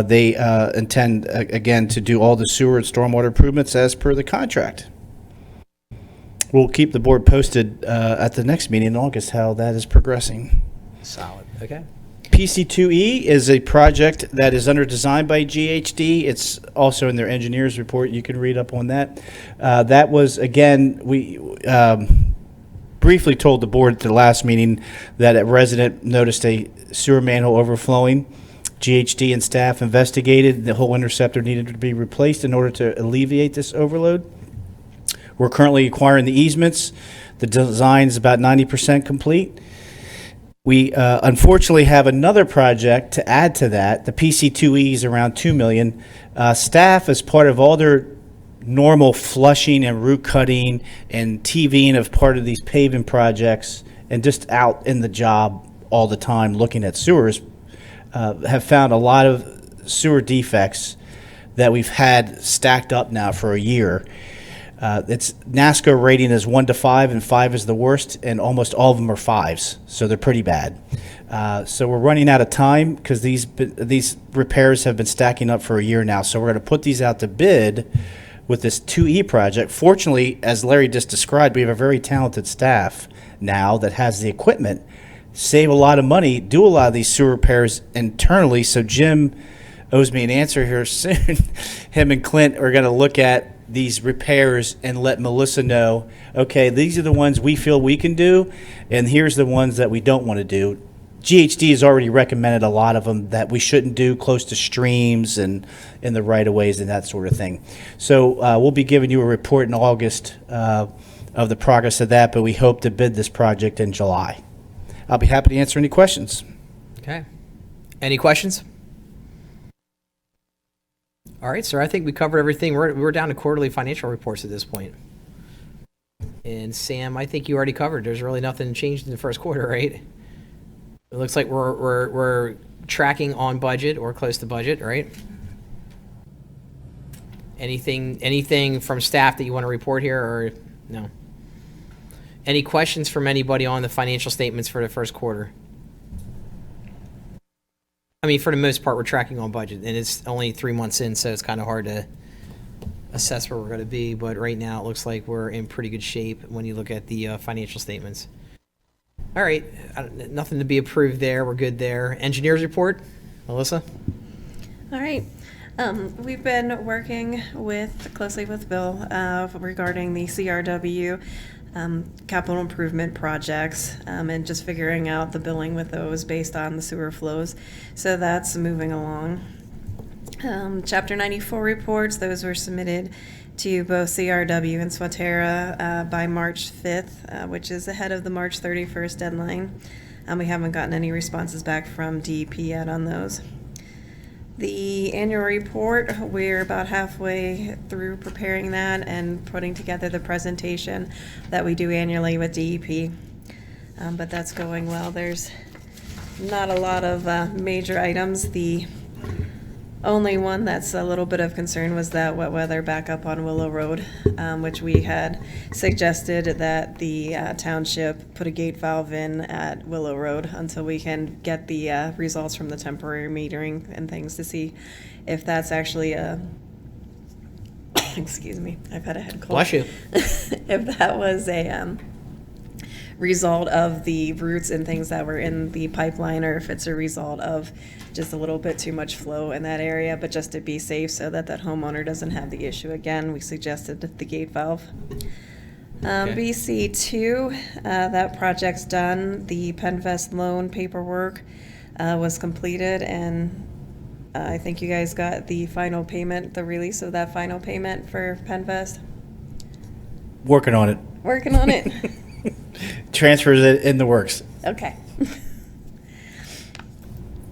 They intend, again, to do all the sewer and stormwater improvements as per the contract. We'll keep the board posted at the next meeting in August how that is progressing. Solid. Okay. PC2E is a project that is under design by GHD. It's also in their engineer's report. You can read up on that. That was, again, we briefly told the board at the last meeting that a resident noticed a sewer manhole overflowing. GHD and staff investigated. The whole interceptor needed to be replaced in order to alleviate this overload. We're currently acquiring the easements. The design is about 90% complete. We unfortunately have another project to add to that. The PC2E is around $2 million. Staff, as part of all their normal flushing and root cutting and TVing of part of these paving projects, and just out in the job all the time looking at sewers, have found a lot of sewer defects that we've had stacked up now for a year. Its NASCO rating is 1 to 5, and 5 is the worst, and almost all of them are 5s, so they're pretty bad. So we're running out of time because these repairs have been stacking up for a year now. So we're going to put these out to bid with this 2E project. Fortunately, as Larry just described, we have a very talented staff now that has the equipment, save a lot of money, do a lot of these sewer repairs internally. So Jim owes me an answer here soon. Him and Clint are going to look at these repairs and let Melissa know, okay, these are the ones we feel we can do, and here's the ones that we don't want to do. GHD has already recommended a lot of them that we shouldn't do close to streams and in the right-of-ways and that sort of thing. So we'll be giving you a report in August of the progress of that, but we hope to bid this project in July. I'll be happy to answer any questions. Okay. Any questions? All right, sir. I think we covered everything. We're down to quarterly financial reports at this point. And Sam, I think you already covered. There's really nothing changed in the first quarter, right? It looks like we're tracking on budget or close to budget, right? Anything from staff that you want to report here, or no? Any questions from anybody on the financial statements for the first quarter? I mean, for the most part, we're tracking on budget, and it's only 3 months in, so it's kind of hard to assess where we're going to be. But right now, it looks like we're in pretty good shape when you look at the financial statements. All right, nothing to be approved there. We're good there. Engineers report, Melissa. All right. We've been working closely with Bill regarding the CRW capital improvement projects and just figuring out the billing with those based on the sewer flows. So that's moving along. Chapter 94 reports, those were submitted to both CRW and Swatera by March 5th, which is ahead of the March 31st deadline. We haven't gotten any responses back from DEP yet on those. The annual report, we're about halfway through preparing that and putting together the presentation that we do annually with DEP. But that's going well. There's not a lot of major items. The only one that's a little bit of concern was that wet weather backup on Willow Road, which we had suggested that the township put a gate valve in at Willow Road until we can get the results from the temporary metering and things to see if that's actually a excuse me, I've had a head cold. Bless you. If that was a result of the roots and things that were in the pipeline, or if it's a result of just a little bit too much flow in that area. But just to be safe so that homeowner doesn't have the issue again, we suggested the gate valve. BC2, that project's done. The Penvest loan paperwork was completed, and I think you guys got the final payment, the release of that final payment for Penvest. Working on it. Working on it. Transfers it in the works. Okay.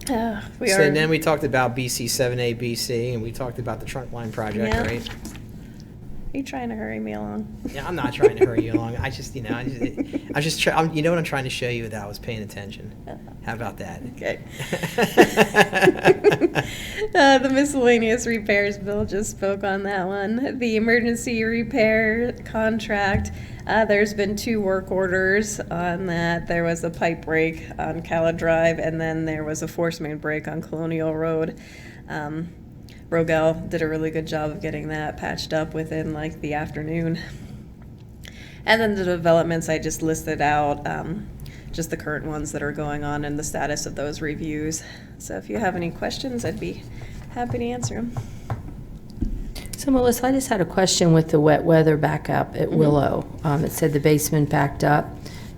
Then we talked about BC 7A, BC, and we talked about the trunk line project, Yeah. right? Are you trying to hurry me along? Yeah, I'm not trying to hurry you along. I just, you know, you know what I'm trying to show you, that I was paying attention. How about that? Okay. The miscellaneous repairs bill, just spoke on that one. The emergency repair contract, there's been 2 work orders on that. There was a pipe break on Cala Drive, and then there was a force main break on Colonial Road. Rogel did a really good job of getting that patched up within like the afternoon. And then the developments I just listed out, just the current ones that are going on and the status of those reviews. So if you have any questions, I'd be happy to answer them. So Melissa, I just had a question with the wet weather backup at Willow. It said the basement backed up.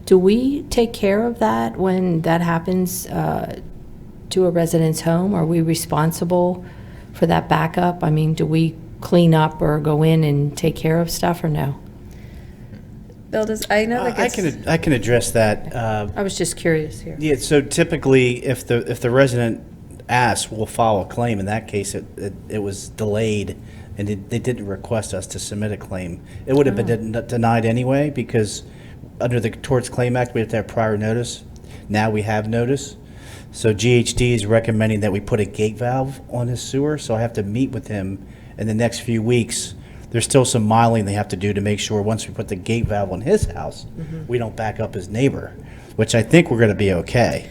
Do we take care of that when that happens to a resident's home? Are we responsible for that backup? I mean, do we clean up or go in and take care of stuff, or no? Bill, I know that gets... I can address that. I was just curious here. Yeah, so typically, if the resident asks, we'll file a claim. In that case, it was delayed, and they didn't request us to submit a claim. It would have been denied anyway, because under the Torts Claim Act, we have to have prior notice. Now we have notice. So GHD is recommending that we put a gate valve on his sewer, so I have to meet with him in the next few weeks. There's still some modeling they have to do to make sure once we put the gate valve on his house, we don't back up his neighbor, which I think we're going to be okay.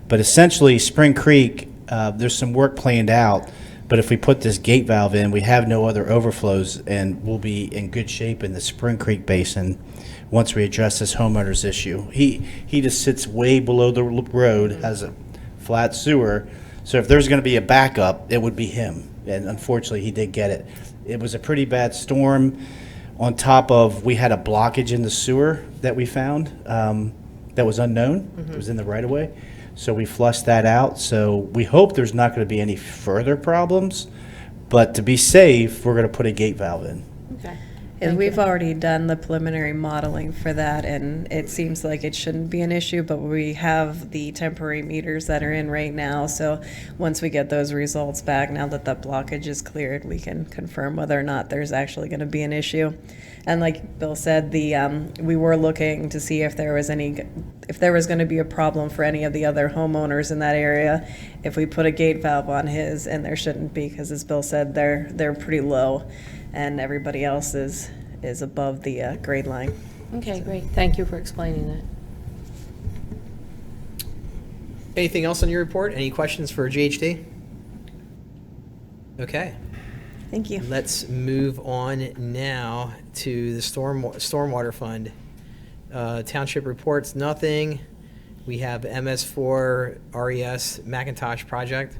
But essentially, Spring Creek, there's some work planned out, but if we put this gate valve in, we have no other overflows, and we'll be in good shape in the Spring Creek Basin once we address this homeowner's issue. He just sits way below the road, has a flat sewer, so if there's going to be a backup, it would be him, and unfortunately he did get it. It was a pretty bad storm, on top of we had a blockage in the sewer that we found that was unknown. It was in the right of way, so we flushed that out. So we hope there's not going to be any further problems, but to be safe, we're going to put a gate valve in. Okay. And we've already done the preliminary modeling for that, and it seems like it shouldn't be an issue, but we have the temporary meters that are in right now. So once we get those results back, now that that blockage is cleared, we can confirm whether or not there's actually going to be an issue. And like Bill said, we were looking to see if there was going to be a problem for any of the other homeowners in that area if we put a gate valve on his, and there shouldn't be, because as Bill said, they're pretty low, and everybody else is above the grade line. Okay, great. Thank you for explaining that. Anything else on your report? Any questions for GHD? Okay. Thank you. Let's move on now to the Stormwater Fund. Township reports nothing. We have MS4 RES Macintosh project.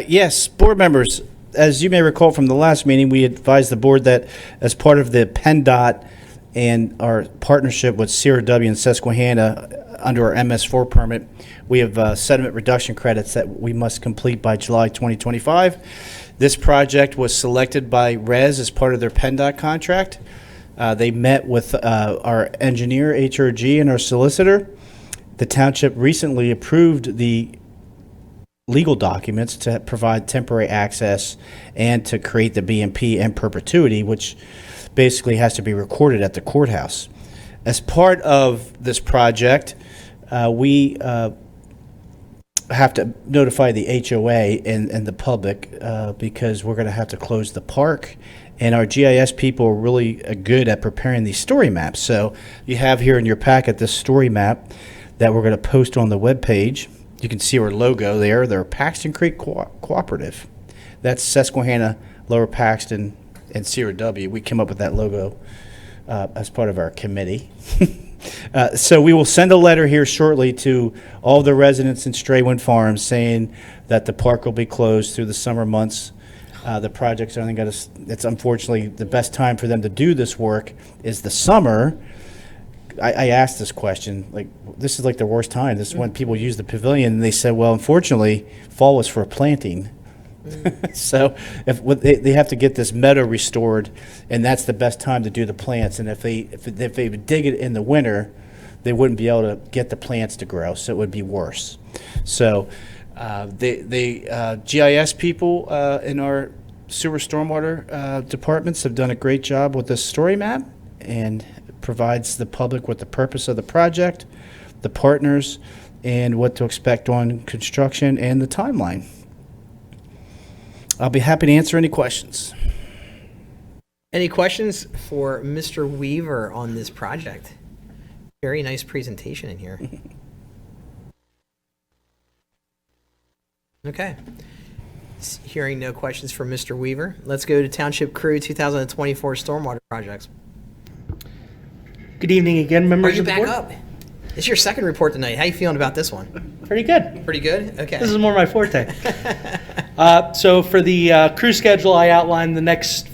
Yes, board members, as you may recall from the last meeting, we advised the board that as part of the PennDOT and our partnership with Sierra W and Susquehanna under our MS4 permit, we have sediment reduction credits that we must complete by July 2025. This project was selected by RES as part of their PennDOT contract. They met with our engineer, HRG, and our solicitor. The township recently approved the legal documents to provide temporary access and to create the BMP in perpetuity, which basically has to be recorded at the courthouse. As part of this project, we have to notify the HOA and the public because we're going to have to close the park. And our GIS people are really good at preparing these story maps. So you have here in your packet this story map that we're going to post on the webpage. You can see our logo there. They're Paxton Creek Cooperative. That's Susquehanna, Lower Paxton, and Sierra W. We came up with that logo as part of our committee. So we will send a letter here shortly to all the residents in Straywind Farms saying that the park will be closed through the summer months. The project's only got it's unfortunately the best time for them to do this work is the summer. I asked this question, like, this is like the worst time. This is when people use the pavilion, and they said, well, unfortunately, fall was for planting. So if they have to get this meadow restored, and that's the best time to do the plants. And if they would dig it in the winter, they wouldn't be able to get the plants to grow, so it would be worse. So the GIS people in our sewer stormwater departments have done a great job with this story map and provides the public with the purpose of the project, the partners, and what to expect on construction and the timeline. I'll be happy to answer any questions. Any questions for Mr. Weaver on this project? Very nice presentation in here. Okay. Hearing no questions from Mr. Weaver, let's go to Township Crew 2024 Stormwater Projects. Good evening again, Are members you of the back board. up? It's your second report tonight. How you feeling about this one? Pretty good. Pretty good? Okay. This is more my forte. So for the crew schedule, I outlined the next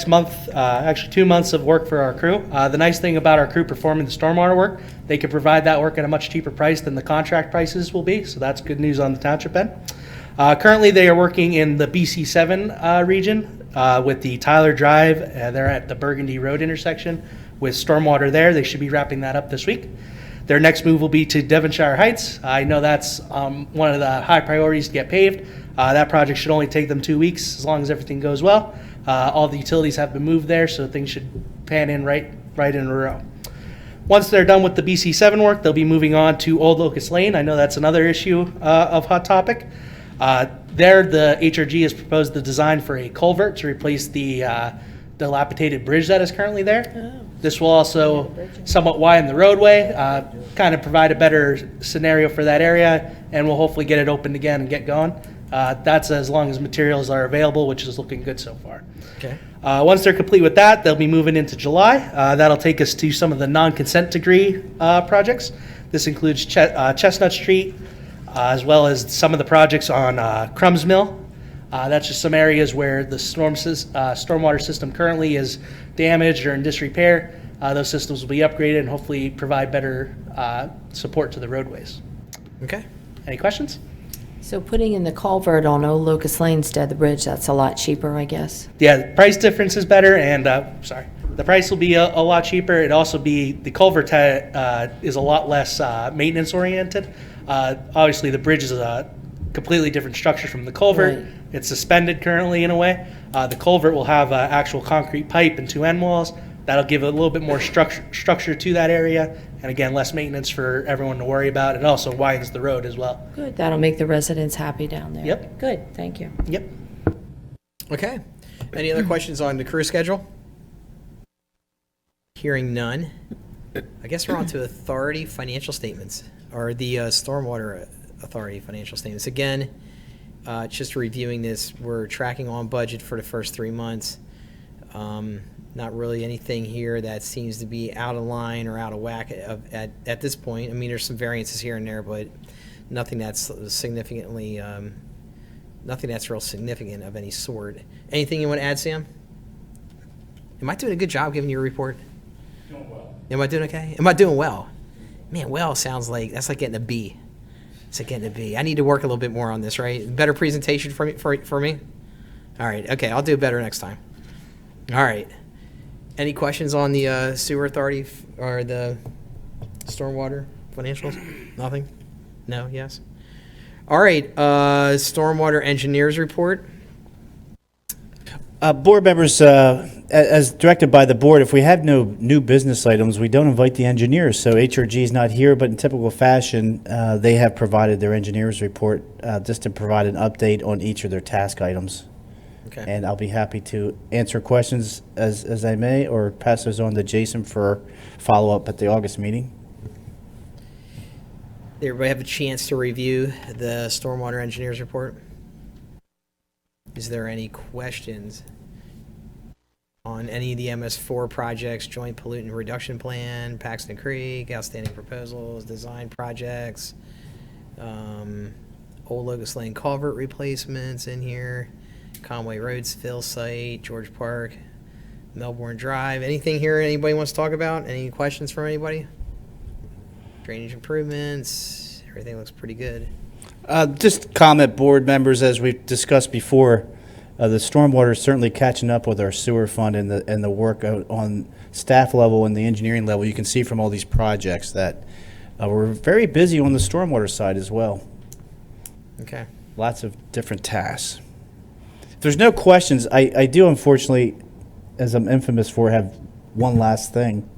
month, actually 2 months of work for our crew. The nice thing about our crew performing the stormwater work, they can provide that work at a much cheaper price than the contract prices will be. So that's good news on the township end. Currently, they are working in the BC7 region with the Tyler Drive. They're at the Burgundy Road intersection with stormwater there. They should be wrapping that up this week. Their next move will be to Devonshire Heights. I know that's one of the high priorities to get paved. That project should only take them 2 weeks as long as everything goes well. All the utilities have been moved there, so things should pan in right in a row. Once they're done with the BC7 work, they'll be moving on to Old Locust Lane. I know that's another issue of hot topic. There, the HRG has proposed the design for a culvert to replace the dilapidated bridge that is currently there. This will also somewhat widen the roadway, kind of provide a better scenario for that area, and we'll hopefully get it opened again and get going. That's as long as materials are available, which is looking good so far. Okay. Once they're complete with that, they'll be moving into July. That'll take us to some of the non-consent decree projects. This includes Chestnut Street, as well as some of the projects on Crumbs Mill. That's just some areas where the stormwater system currently is damaged or in disrepair. Those systems will be upgraded and hopefully provide better support to the roadways. Okay. Any questions? So putting in the culvert on Old Locust Lane instead of the bridge, that's a lot cheaper, I guess. Yeah, the price difference is better, and the price will be a lot cheaper. It also be the culvert is a lot less maintenance oriented. Obviously, the bridge is a completely different structure from the culvert. Right. It's suspended currently in a way. The culvert will have actual concrete pipe and two end walls. That'll give a little bit more structure to that area, and again, less maintenance for everyone to worry about. It also widens the road as well. Good, that'll make the residents happy down there. Yep. Good, thank you. Yep. Okay. Any other questions on the crew schedule? Hearing none. I guess we're on to authority financial statements, or the Stormwater Authority financial statements. Again, just reviewing this, we're tracking on budget for the first 3 months. Not really anything here that seems to be out of line or out of whack at this point. I mean, there's some variances here and there, but nothing that's significantly, nothing that's real significant of any sort. Anything you want to add, Sam? Am I doing a good job giving you a report? Doing well. Am I doing okay? Am I doing well? Man, well sounds like, that's like getting a B. It's like getting a B. I need to work a little bit more on this, right? Better presentation for me? All right, okay, I'll do better next time. All right. Any questions on the sewer authority or the stormwater financials? Nothing? No? Yes? All right, stormwater engineers report. Board members, as directed by the board, if we have no new business items, we don't invite the engineers. So HRG is not here, but in typical fashion, they have provided their engineers report just to provide an update on each of their task items. Okay. And I'll be happy to answer questions as I may, or pass those on to Jason for follow-up at the August meeting. Did everybody have a chance to review the stormwater engineers report? Is there any questions on any of the MS4 projects, joint pollutant reduction plan, Paxton Creek, outstanding proposals, design projects, Old Locust Lane culvert replacements in here, Conway Road's fill site, George Park, Melbourne Drive? Anything here anybody wants to talk about? Any questions from anybody? Drainage improvements, everything looks pretty good. Just comment, board members, as we've discussed before, the stormwater is certainly catching up with our sewer fund and the work on staff level and the engineering level. You can see from all these projects that we're very busy on the stormwater side as well. Okay. Lots of different tasks. If there's no questions, I do unfortunately, as I'm infamous for, have one last thing.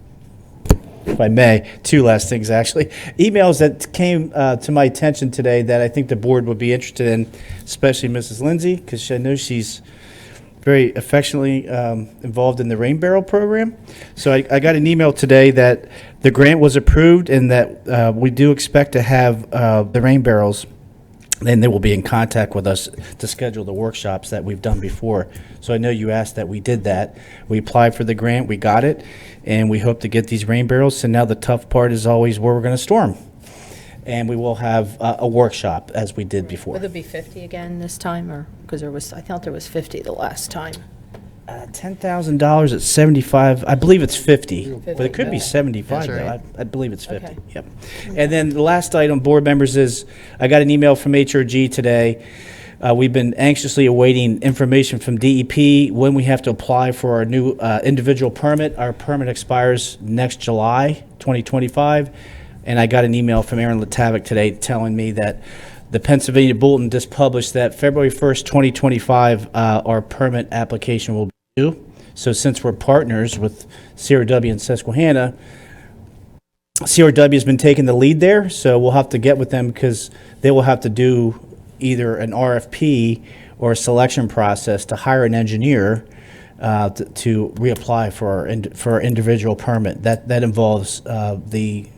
If I may, two last things actually. Emails that came to my attention today that I think the board would be interested in, especially Mrs. Lindsay, because I know she's very affectionately involved in the Rain Barrel program. So I got an email today that the grant was approved and that we do expect to have the Rain Barrels, and they will be in contact with us to schedule the workshops that we've done before. So I know you asked that we did that. We applied for the grant, we got it, and we hope to get these Rain Barrels. So now the tough part is always where we're going to store them. And we will have a workshop as we did before. Will there be 50 again this time, or, because I thought there was 50 the last time. $10,000 at 75, I believe it's 50, but it could be 75 That's though. right. I believe it's 50, Okay. yep. And then the last item, board members, is I got an email from HRG today. We've been anxiously awaiting information from DEP when we have to apply for our new individual permit. Our permit expires next July 2025, and I got an email from Aaron Latavic today telling me that the Pennsylvania Bulletin just published that February 1st, 2025, our permit application will be due. So since we're partners with CRW and Susquehanna, CRW has been taking the lead there, so we'll have to get with them because they will have to do either an RFP or a selection process to hire an engineer to reapply for our individual permit. That involves the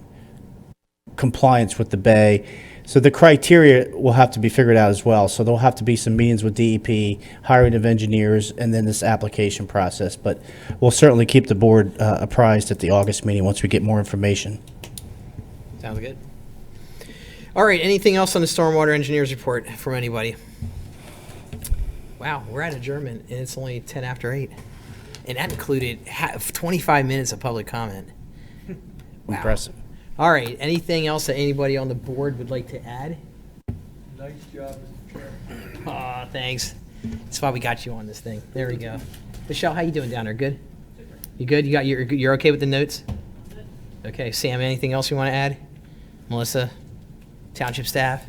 compliance with the bay. So the criteria will have to be figured out as well. So there'll have to be some meetings with DEP, hiring of engineers, and then this application process. But we'll certainly keep the board apprised at the August meeting once we get more information. Sounds good. All right, anything else on the stormwater engineers report from anybody? Wow, we're at adjournment, and it's only 10 after 8. And that included 25 minutes of public comment. Wow. Impressive. All right, anything else that anybody on the board would like to add? Nice job, Mr. Chair. Aw, thanks. That's why we got you on this thing. There we go. Michelle, how you doing down there? Good? You good? You're okay with the notes? Okay, Sam, anything else you want to add? Melissa? Township staff?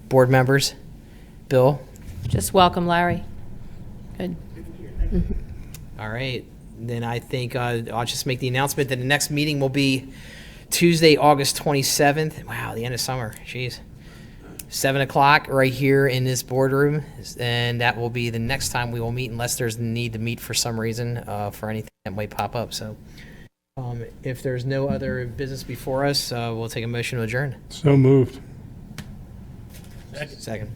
Board members? Bill? Just welcome, Larry. Good. All right, then I think I'll just make the announcement that the next meeting will be Tuesday, August 27th. Wow, the end of summer. Jeez. 7 o'clock right here in this boardroom. And that will be the next time we will meet unless there's a need to meet for some reason for anything that might pop up. So if there's no other business before us, we'll take a motion to adjourn. So moved. Second.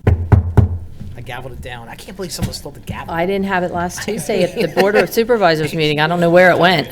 I gavelled it down. I can't believe someone stole the gavel. I didn't have it last Tuesday at the Board of Supervisors meeting. I don't know where it went.